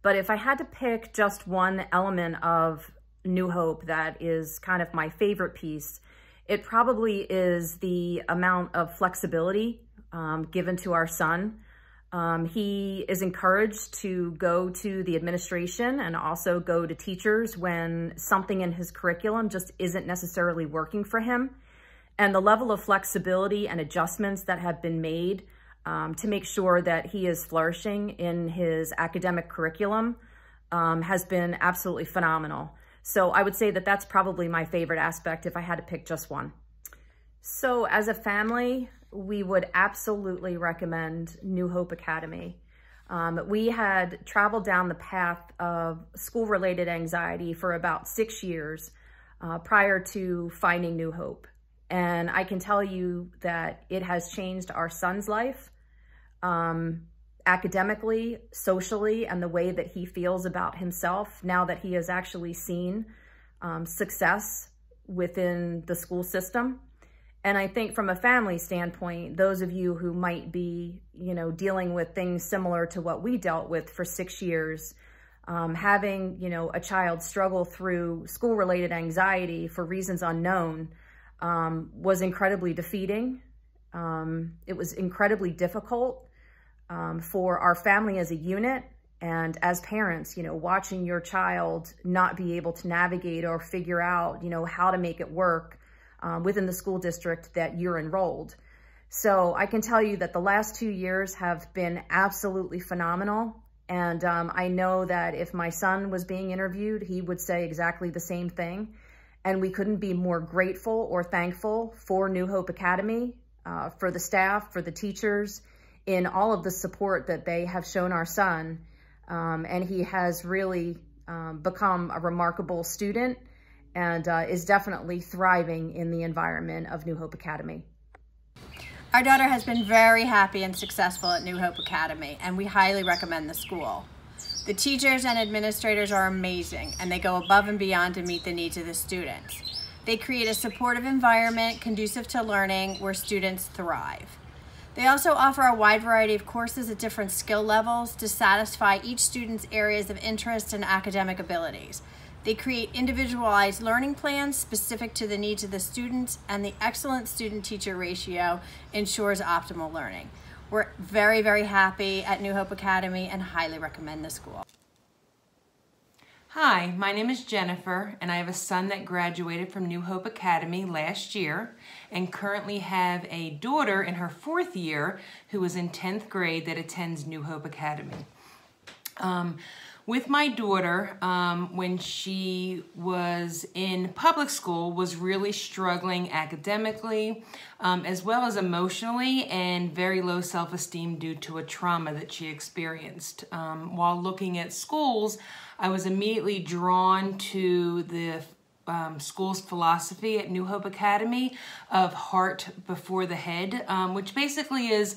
But if I had to pick just one element of New Hope that is kind of my favorite piece, it probably is the amount of flexibility given to our son. He is encouraged to go to the administration and also go to teachers when something in his curriculum just isn't necessarily working for him. And the level of flexibility and adjustments that have been made to make sure that he is flourishing in his academic curriculum has been absolutely phenomenal. So I would say that that's probably my favorite aspect if I had to pick just one. So as a family, we would absolutely recommend New Hope Academy. We had traveled down the path of school-related anxiety for about 6 years prior to finding New Hope. And I can tell you that it has changed our son's life, academically, socially, and the way that he feels about himself now that he has actually seen success within the school system. And I think from a family standpoint, those of you who might be, dealing with things similar to what we dealt with for 6 years, having, a child struggle through school-related anxiety for reasons unknown was incredibly defeating. It was incredibly difficult for our family as a unit and as parents, watching your child not be able to navigate or figure out, how to make it work within the school district that you're enrolled. So I can tell you that the last 2 years have been absolutely phenomenal. And I know that if my son was being interviewed, he would say exactly the same thing. And we couldn't be more grateful or thankful for New Hope Academy, for the staff, for the teachers, in all of the support that they have shown our son. And he has really become a remarkable student and is definitely thriving in the environment of New Hope Academy. Our daughter has been very happy and successful at New Hope Academy, and we highly recommend the school. The teachers and administrators are amazing, and they go above and beyond to meet the needs of the students. They create a supportive environment conducive to learning where students thrive. They also offer a wide variety of courses at different skill levels to satisfy each student's areas of interest and academic abilities. They create individualized learning plans specific to the needs of the students, and the excellent student-teacher ratio ensures optimal learning. We're very, very happy at New Hope Academy and highly recommend the school. Hi, my name is Jennifer, and I have a son that graduated from New Hope Academy last year and currently have a daughter in her 4th year who is in 10th grade that attends New Hope Academy. With my daughter, when she was in public school, was really struggling academically, as well as emotionally, and very low self-esteem due to a trauma that she experienced. While looking at schools, I was immediately drawn to the school's philosophy at New Hope Academy of heart before the head, which basically is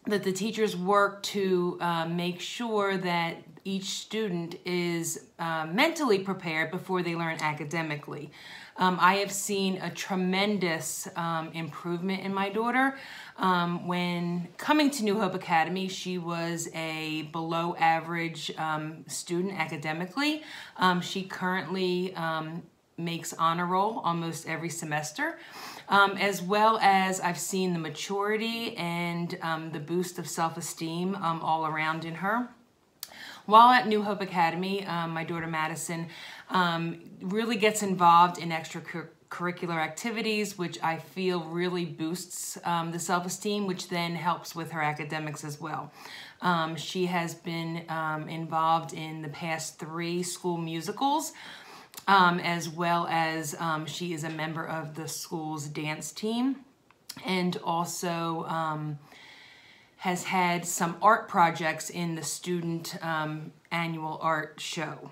that the teachers work to make sure that each student is mentally prepared before they learn academically. I have seen a tremendous improvement in my daughter. When coming to New Hope Academy, she was a below average student academically. She currently makes honor roll almost every semester. As well as I've seen the maturity and the boost of self-esteem all around in her. While at New Hope Academy, my daughter Madison really gets involved in extracurricular activities, which I feel really boosts the self-esteem, which then helps with her academics as well. She has been involved in the past 3 school musicals, as well as she is a member of the school's dance team, and also has had some art projects in the student annual art show.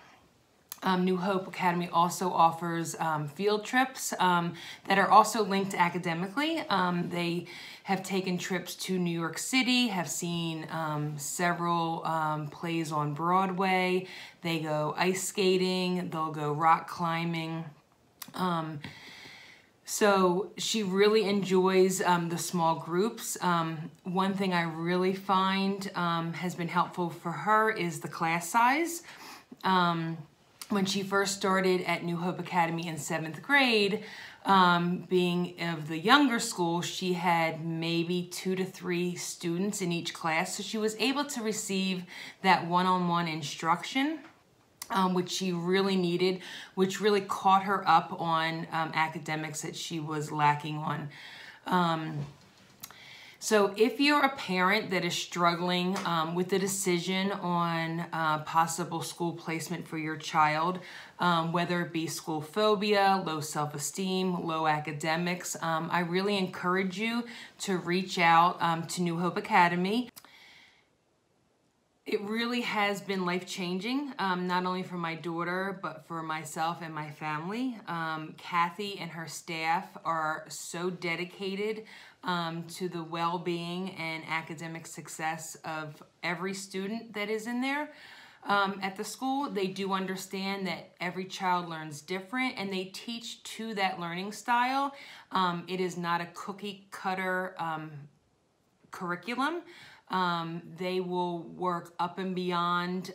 New Hope Academy also offers field trips that are also linked academically. They have taken trips to New York City, have seen several plays on Broadway. They go ice skating, they'll go rock climbing. So she really enjoys the small groups. One thing I really find has been helpful for her is the class size. When she first started at New Hope Academy in 7th grade, being of the younger school, she had maybe 2 to 3 students in each class. So she was able to receive that one-on-one instruction, which she really needed, which really caught her up on academics that she was lacking on. So if you're a parent that is struggling with the decision on possible school placement for your child, whether it be school phobia, low self-esteem, low academics, I really encourage you to reach out to New Hope Academy. It really has been life-changing, not only for my daughter, but for myself and my family. Kathy and her staff are so dedicated to the well-being and academic success of every student that is in there at the school. They do understand that every child learns different, and they teach to that learning style. It is not a cookie-cutter curriculum. They will work up and beyond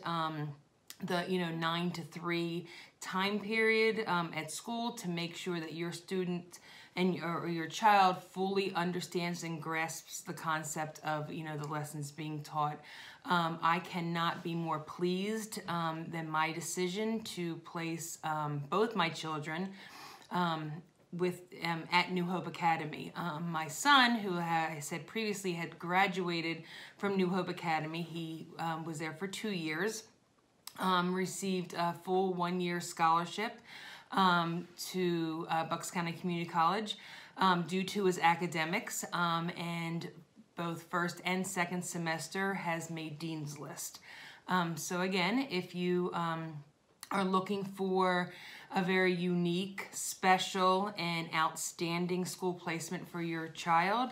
the 9 to 3 time period at school to make sure that your student and your child fully understands and grasps the concept of the lessons being taught. I cannot be more pleased than my decision to place both my children at New Hope Academy. My son, who I said previously had graduated from New Hope Academy, he was there for 2 years, received a full 1-year scholarship to Bucks County Community College due to his academics, and both first and second semester has made Dean's List. So again, if you are looking for a very unique, special, and outstanding school placement for your child,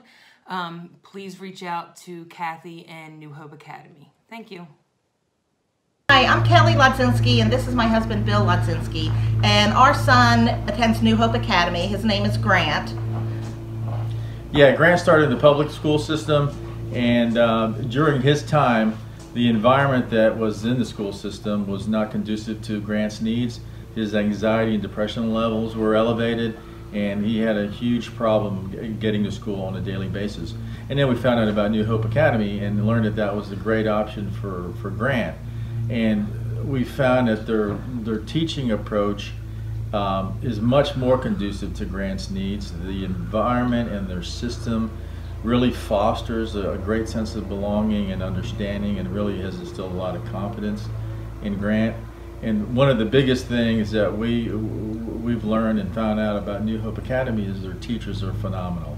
please reach out to Kathy and New Hope Academy. Thank you. Hi, I'm Kaylee Ladzinski, and this is my husband, Bill Ladzinski. And our son attends New Hope Academy. His name is Grant. Yeah, Grant started in the public school system, and during his time, the environment that was in the school system was not conducive to Grant's needs. His anxiety and depression levels were elevated, and he had a huge problem getting to school on a daily basis. And then we found out about New Hope Academy and learned that that was a great option for Grant. And we found that their teaching approach is much more conducive to Grant's needs. The environment and their system really fosters a great sense of belonging and understanding, and really has instilled a lot of confidence in Grant. And one of the biggest things that we've learned and found out about New Hope Academy is their teachers are phenomenal.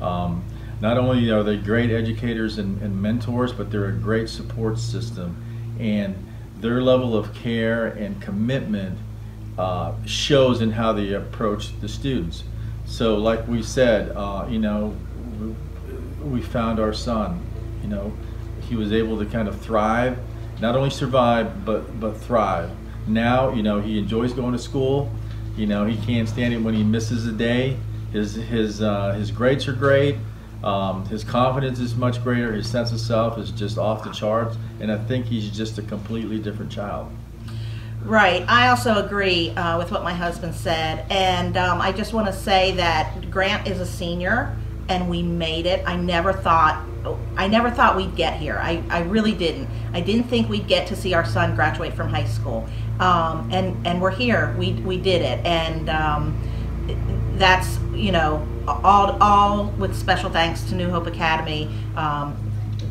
Not only are they great educators and mentors, but they're a great support system. And their level of care and commitment shows in how they approach the students. So like we said, we found our son, he was able to kind of thrive, not only survive, but thrive. Now, he enjoys going to school. He can't stand it when he misses a day. His grades are great. His confidence is much greater. His sense of self is just off the charts. And I think he's just a completely different child. Right. I also agree with what my husband said. And I just want to say that Grant is a senior, and we made it. I never thought we'd get here. I really didn't. I didn't think we'd get to see our son graduate from high school. And we're here. We did it. And that's, all with special thanks to New Hope Academy.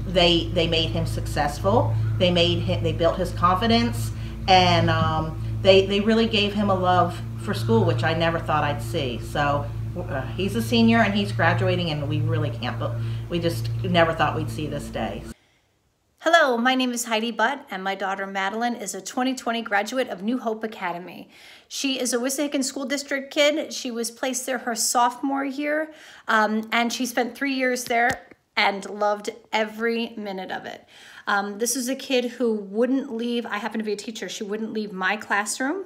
They made him successful. They built his confidence, and they really gave him a love for school, which I never thought I'd see. So he's a senior and he's graduating, and we really can't, we just never thought we'd see this day. Hello, my name is Heidi Butt, and my daughter Madeline is a 2020 graduate of New Hope Academy. She is a Wissahickon School District kid. She was placed there her sophomore year, and she spent 3 years there and loved every minute of it. This is a kid who wouldn't leave. I happen to be a teacher. She wouldn't leave my classroom.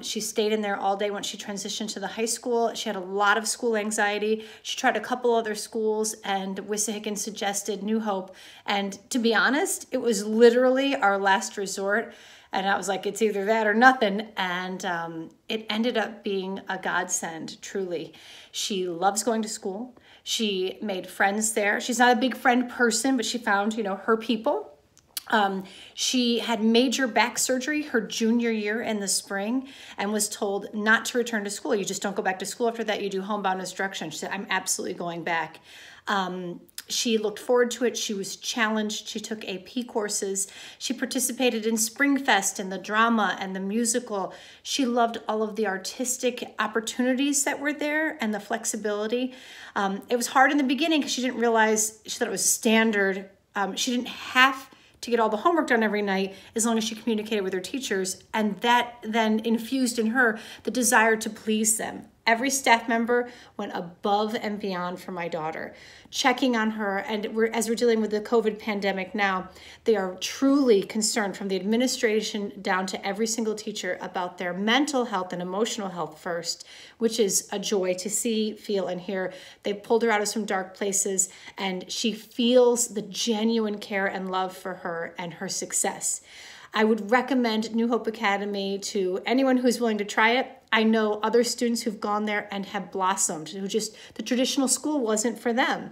She stayed in there all day when she transitioned to the high school. She had a lot of school anxiety. She tried a couple other schools, and Wissahickon suggested New Hope. And to be honest, it was literally our last resort. And I was like, it's either that or nothing. And it ended up being a godsend, truly. She loves going to school. She made friends there. She's not a big friend person, but she found, her people. She had major back surgery her junior year in the spring and was told not to return to school. You just don't go back to school after that. You do homebound instruction. She said, I'm absolutely going back. She looked forward to it. She was challenged. She took AP courses. She participated in Springfest and the drama and the musical. She loved all of the artistic opportunities that were there and the flexibility. It was hard in the beginning because she didn't realize, she thought it was standard. She didn't have to get all the homework done every night as long as she communicated with her teachers. And that then infused in her the desire to please them. Every staff member went above and beyond for my daughter, checking on her. And as we're dealing with the COVID pandemic now, they are truly concerned from the administration down to every single teacher about their mental health and emotional health first, which is a joy to see, feel, and hear. They pulled her out of some dark places, and she feels the genuine care and love for her and her success. I would recommend New Hope Academy to anyone who's willing to try it. I know other students who've gone there and have blossomed, who just, the traditional school wasn't for them.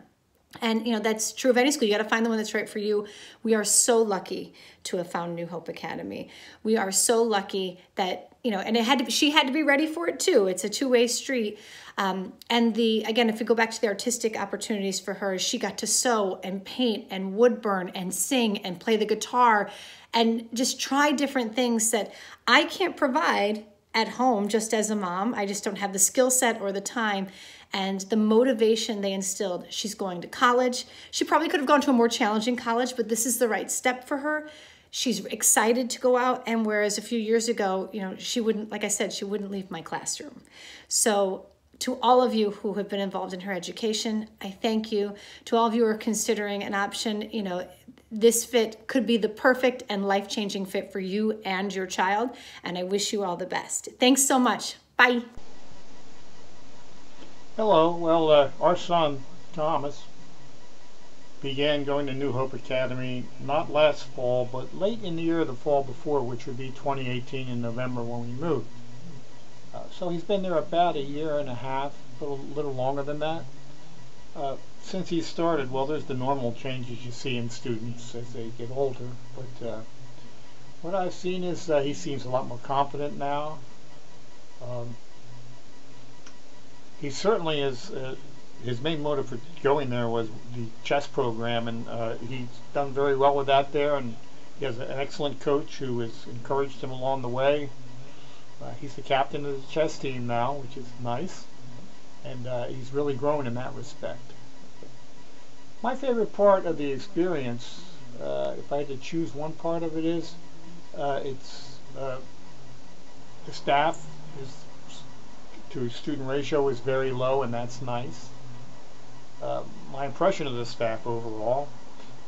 And that's true of any school. You got to find the one that's right for you. We are so lucky to have found New Hope Academy. We are so lucky that, and she had to be ready for it too. It's a two-way street. And again, if we go back to the artistic opportunities for her, she got to sew and paint and wood burn and sing and play the guitar and just try different things that I can't provide at home just as a mom. I just don't have the skill set or the time. And the motivation they instilled. She's going to college. She probably could have gone to a more challenging college, but this is the right step for her. She's excited to go out, and whereas a few years ago, she wouldn't, like I said, she wouldn't leave my classroom. So to all of you who have been involved in her education, I thank you. To all of you who are considering an option, this fit could be the perfect and life-changing fit for you and your child, and I wish you all the best. Thanks so much. Bye. Hello. Well, our son, Thomas, began going to New Hope Academy not last fall, but late in the year of the fall before, which would be 2018 in November when we moved. So he's been there about a year and a half, a little longer than that. Since he started, well, there's the normal changes you see in students as they get older, but what I've seen is he seems a lot more confident now. He certainly is, his main motive for going there was the chess program, and he's done very well with that there, and he has an excellent coach who has encouraged him along the way. He's the captain of the chess team now, which is nice, and he's really grown in that respect. My favorite part of the experience, if I had to choose one part of it, is it's the staff to student ratio is very low, and that's nice. My impression of the staff overall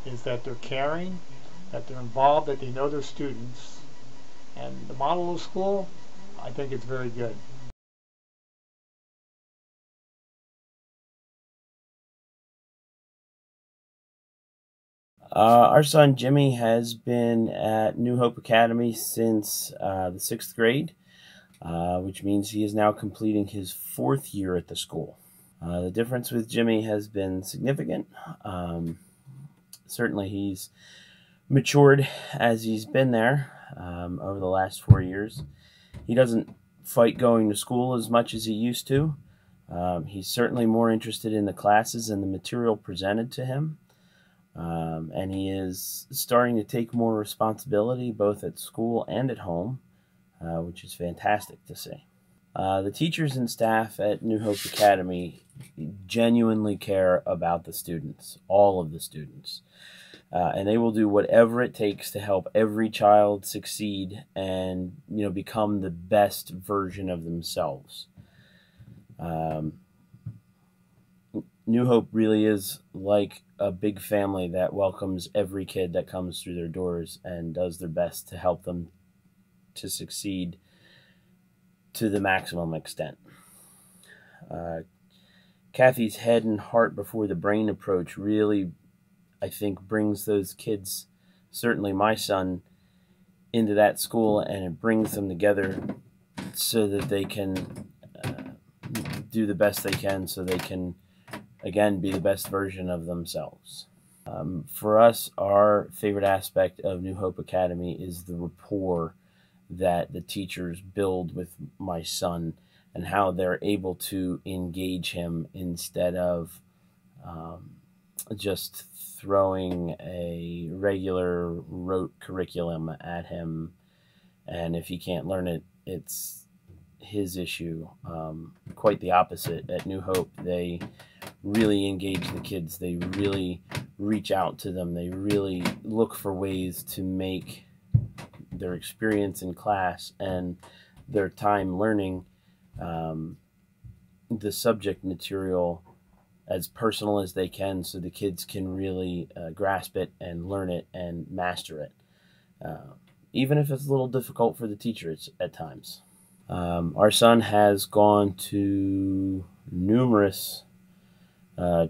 is that they're caring, that they're involved, that they know their students, and the model of school, I think it's very good. Our son Jimmy has been at New Hope Academy since the 6th grade, which means he is now completing his 4th year at the school. The difference with Jimmy has been significant. Certainly he's matured as he's been there over the last 4 years. He doesn't fight going to school as much as he used to. He's certainly more interested in the classes and the material presented to him. And he is starting to take more responsibility both at school and at home, which is fantastic to see. The teachers and staff at New Hope Academy genuinely care about the students, all of the students. And they will do whatever it takes to help every child succeed and, become the best version of themselves. New Hope really is like a big family that welcomes every kid that comes through their doors and does their best to help them to succeed to the maximum extent. Kathy's head and heart before the brain approach really, I think, brings those kids, certainly my son, into that school, and it brings them together so that they can do the best they can, so they can, again, be the best version of themselves. For us, our favorite aspect of New Hope Academy is the rapport that the teachers build with my son and how they're able to engage him instead of just throwing a regular rote curriculum at him, and if he can't learn it, it's his issue. Quite the opposite. At New Hope, they really engage the kids. They really reach out to them. They really look for ways to make their experience in class and their time learning the subject material as personal as they can, so the kids can really grasp it and learn it and master it, even if it's a little difficult for the teachers at times. Our son has gone to numerous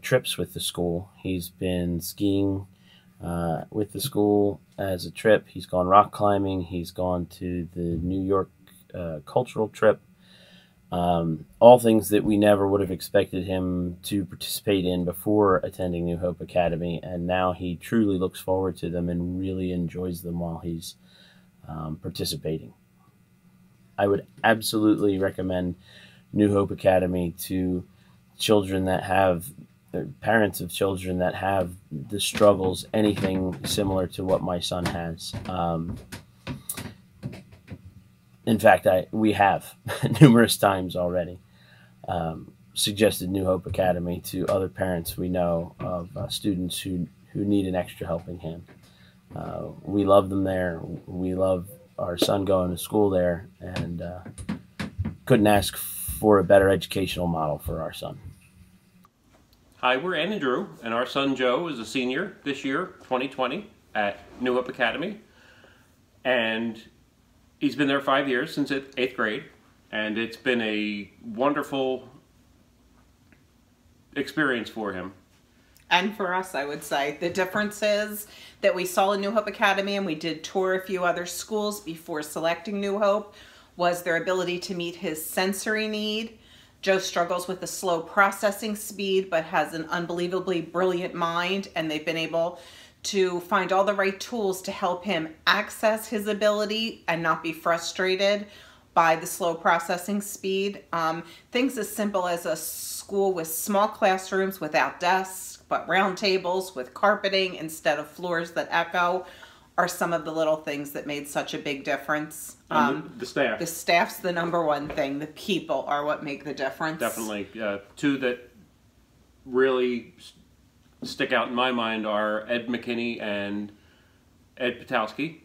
trips with the school. He's been skiing with the school as a trip. He's gone rock climbing. He's gone to the New York cultural trip. All things that we never would have expected him to participate in before attending New Hope Academy, and now he truly looks forward to them and really enjoys them while he's participating. I would absolutely recommend New Hope Academy to children that have, parents of children that have the struggles, anything similar to what my son has. In fact, we have numerous times already suggested New Hope Academy to other parents we know of students who need an extra helping hand. We love them there. We love our son going to school there, and couldn't ask for a better educational model for our son. Hi, we're Ann and Drew, and our son Joe is a senior this year, 2020, at New Hope Academy. And he's been there 5 years, since 8th grade, and it's been a wonderful experience for him. And for us, I would say. The differences that we saw in New Hope Academy, and we did tour a few other schools before selecting New Hope, was their ability to meet his sensory need. Joe struggles with a slow processing speed, but has an unbelievably brilliant mind, and they've been able to find all the right tools to help him access his ability and not be frustrated by the slow processing speed. Things as simple as a school with small classrooms without desks, but round tables with carpeting instead of floors that echo are some of the little things that made such a big difference. The staff. The staff's the number one thing. The people are what make the difference. Definitely. Two that really stick out in my mind are Ed McKinney and Ed Patowski.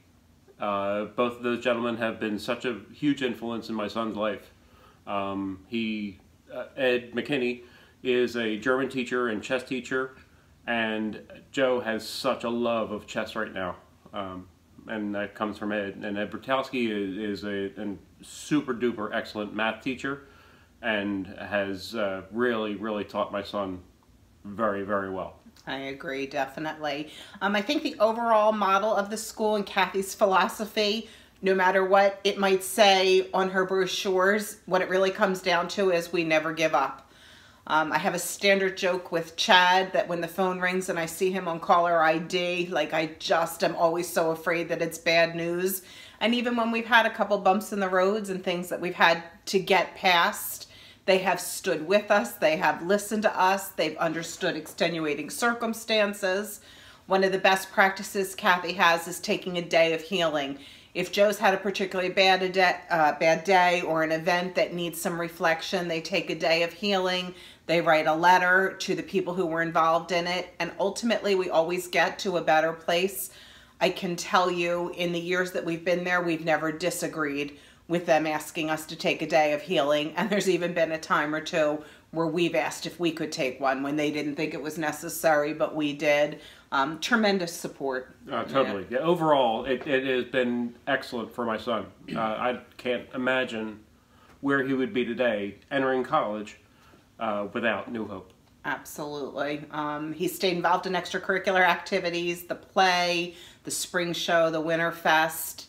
Both of those gentlemen have been such a huge influence in my son's life. Ed McKinney is a German teacher and chess teacher, and Joe has such a love of chess right now, and that comes from Ed. And Ed Patowski is a super duper excellent math teacher, and has really taught my son very, very well. I agree, definitely. I think the overall model of the school and Kathy's philosophy, no matter what it might say on her brochures, what it really comes down to is we never give up. I have a standard joke with Chad that when the phone rings and I see him on caller ID, like I just am always so afraid that it's bad news. And even when we've had a couple bumps in the roads and things that we've had to get past, they have stood with us, they have listened to us, they've understood extenuating circumstances. One of the best practices Kathy has is taking a day of healing. If Joe's had a particularly bad day or an event that needs some reflection, they take a day of healing. They write a letter to the people who were involved in it, and ultimately we always get to a better place. I can tell you, in the years that we've been there, we've never disagreed with them asking us to take a day of healing, and there's even been a time or two where we've asked if we could take one when they didn't think it was necessary, but we did. Tremendous support. Totally. Yeah, overall, it has been excellent for my son. I can't imagine where he would be today entering college without New Hope. Absolutely. He stayed involved in extracurricular activities, the play, the spring show, the winter fest.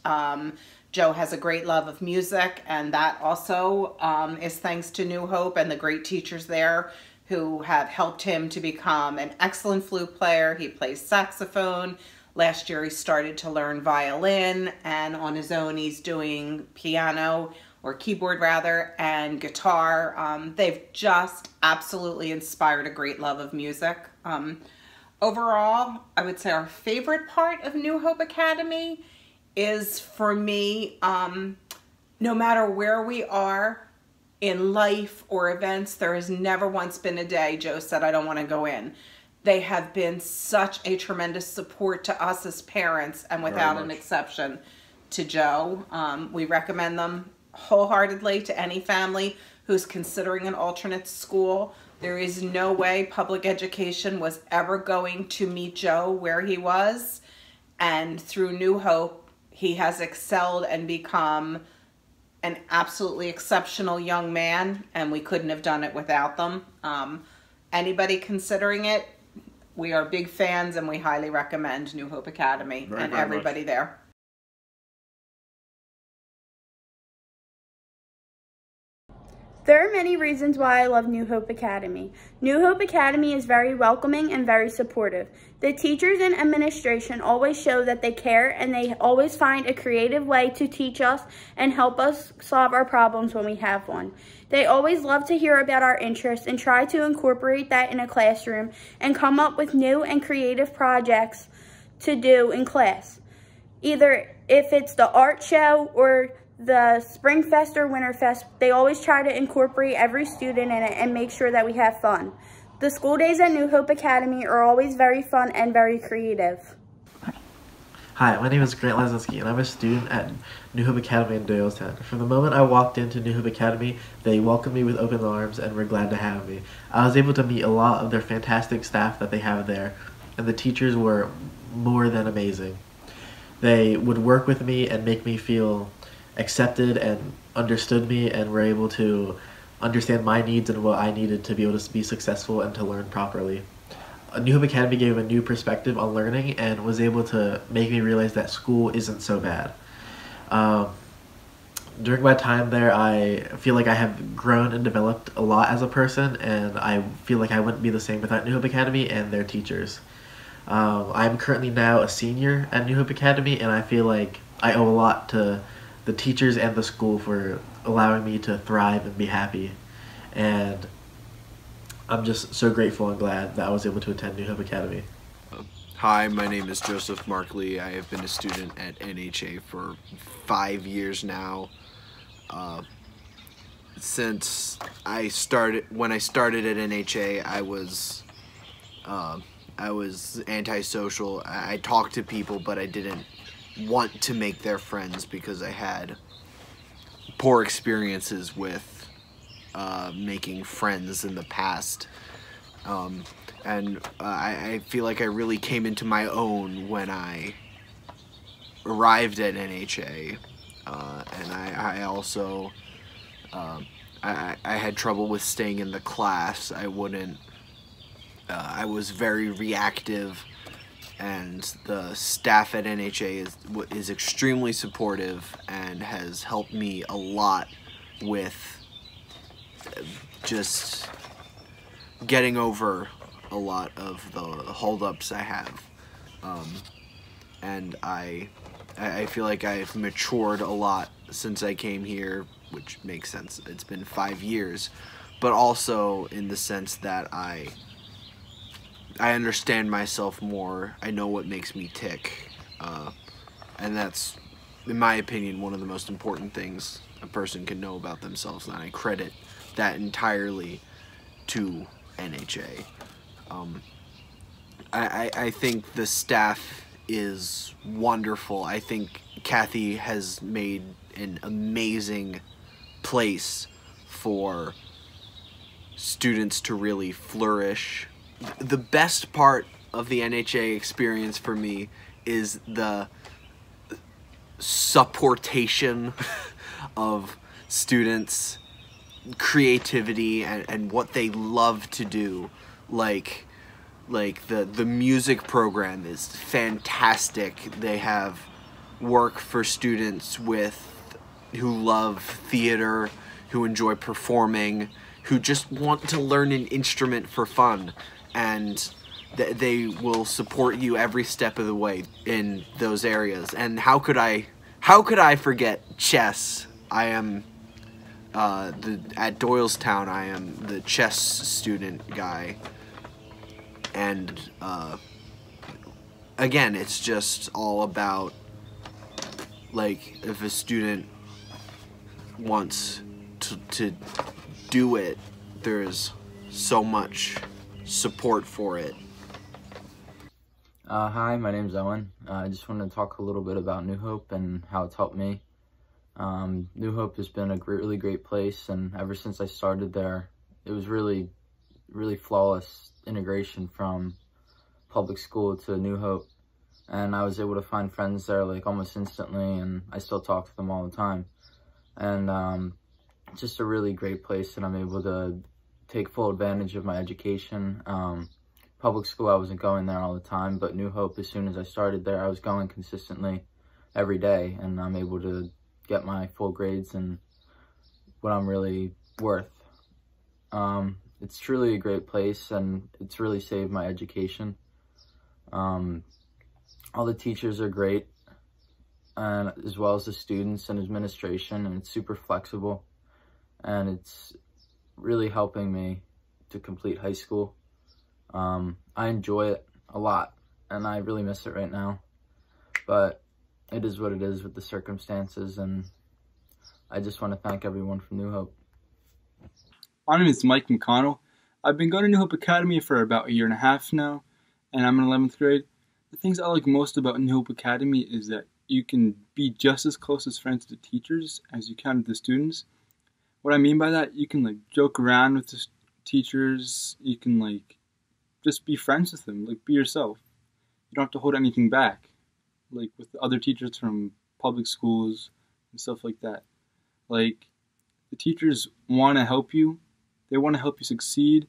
Joe has a great love of music, and that also is thanks to New Hope and the great teachers there who have helped him to become an excellent flute player. He plays saxophone. Last year he started to learn violin, and on his own he's doing piano, or keyboard rather, and guitar. They've just absolutely inspired a great love of music. Overall, I would say our favorite part of New Hope Academy is, for me, no matter where we are in life or events, there has never once been a day Joe said, I don't want to go in. They have been such a tremendous support to us as parents, and without an exception to Joe. We recommend them wholeheartedly to any family who's considering an alternate school. There is no way public education was ever going to meet Joe where he was, and through New Hope he has excelled and become an absolutely exceptional young man, and we couldn't have done it without them. Anybody considering it, we are big fans, and we highly recommend New Hope Academy and everybody there. There are many reasons why I love New Hope Academy. New Hope Academy is very welcoming and very supportive. The teachers and administration always show that they care, and they always find a creative way to teach us and help us solve our problems when we have one. They always love to hear about our interests and try to incorporate that in a classroom and come up with new and creative projects to do in class. Either if it's the art show or the Spring Fest or Winter Fest, they always try to incorporate every student in it and make sure that we have fun. The school days at New Hope Academy are always very fun and very creative. Hi, my name is Grant Lazinski, and I'm a student at New Hope Academy in Doylestown. From the moment I walked into New Hope Academy, they welcomed me with open arms and were glad to have me. I was able to meet a lot of their fantastic staff that they have there, and the teachers were more than amazing. They would work with me and make me feel accepted and understood me, and were able to understand my needs and what I needed to be able to be successful and to learn properly. New Hope Academy gave a new perspective on learning and was able to make me realize that school isn't so bad. During my time there, I feel like I have grown and developed a lot as a person, and I feel like I wouldn't be the same without New Hope Academy and their teachers. I'm currently now a senior at New Hope Academy, and I feel like I owe a lot to the teachers and the school for allowing me to thrive and be happy. And I'm just so grateful and glad that I was able to attend New Hope Academy. Hi, my name is Joseph Markley. I have been a student at NHA for 5 years now. Since when I started at NHA, I was antisocial. I talked to people, but I didn't want to make their friends because I had poor experiences with making friends in the past. And I feel like I really came into my own when I arrived at NHA. And I also, I had trouble with staying in the class. I was very reactive, and the staff at NHA is extremely supportive and has helped me a lot with just getting over a lot of the holdups I have. And I feel like I've matured a lot since I came here, which makes sense. It's been 5 years, but also in the sense that I understand myself more. I know what makes me tick, and that's, in my opinion, one of the most important things a person can know about themselves, and I credit that entirely to NHA. I think the staff is wonderful. I think Kathy has made an amazing place for students to really flourish. The best part of the NHA experience for me is the supportation of students' creativity and what they love to do. Like the music program is fantastic. They have work for students who love theater, who enjoy performing, who just want to learn an instrument for fun, and they will support you every step of the way in those areas. And how could I forget chess? I am at Doylestown. I am the chess student guy, and again, it's just all about, like, if a student wants to do it, there's so much support for it. Hi, my name's Owen. I just wanted to talk a little bit about New Hope and how it's helped me. New Hope has been a really great place, and ever since I started there, it was really flawless integration from public school to New Hope, and I was able to find friends there like almost instantly, and I still talk to them all the time. And just a really great place, and I'm able to take full advantage of my education. Public school, I wasn't going there all the time, but New Hope, as soon as I started there, I was going consistently every day, and I'm able to get my full grades and what I'm really worth. It's truly a great place, and it's really saved my education. All the teachers are great, and as well as the students and administration, and it's super flexible, and it's really helping me to complete high school. I enjoy it a lot, and I really miss it right now, but it is what it is with the circumstances, and I just want to thank everyone from New Hope. My name is Mike McConnell. I've been going to New Hope Academy for about 1.5 years now, and I'm in 11th grade. The things I like most about New Hope Academy is that you can be just as close as friends to the teachers as you can with the students. What I mean by that, you can like joke around with the teachers, you can like just be friends with them, like be yourself. You don't have to hold anything back, like with the other teachers from public schools and stuff like that. Like, the teachers want to help you, they want to help you succeed,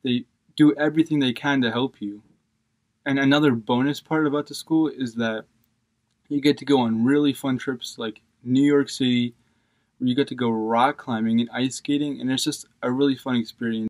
they do everything they can to help you. And another bonus part about the school is that you get to go on really fun trips like New York City, where you get to go rock climbing and ice skating, and it's just a really fun experience.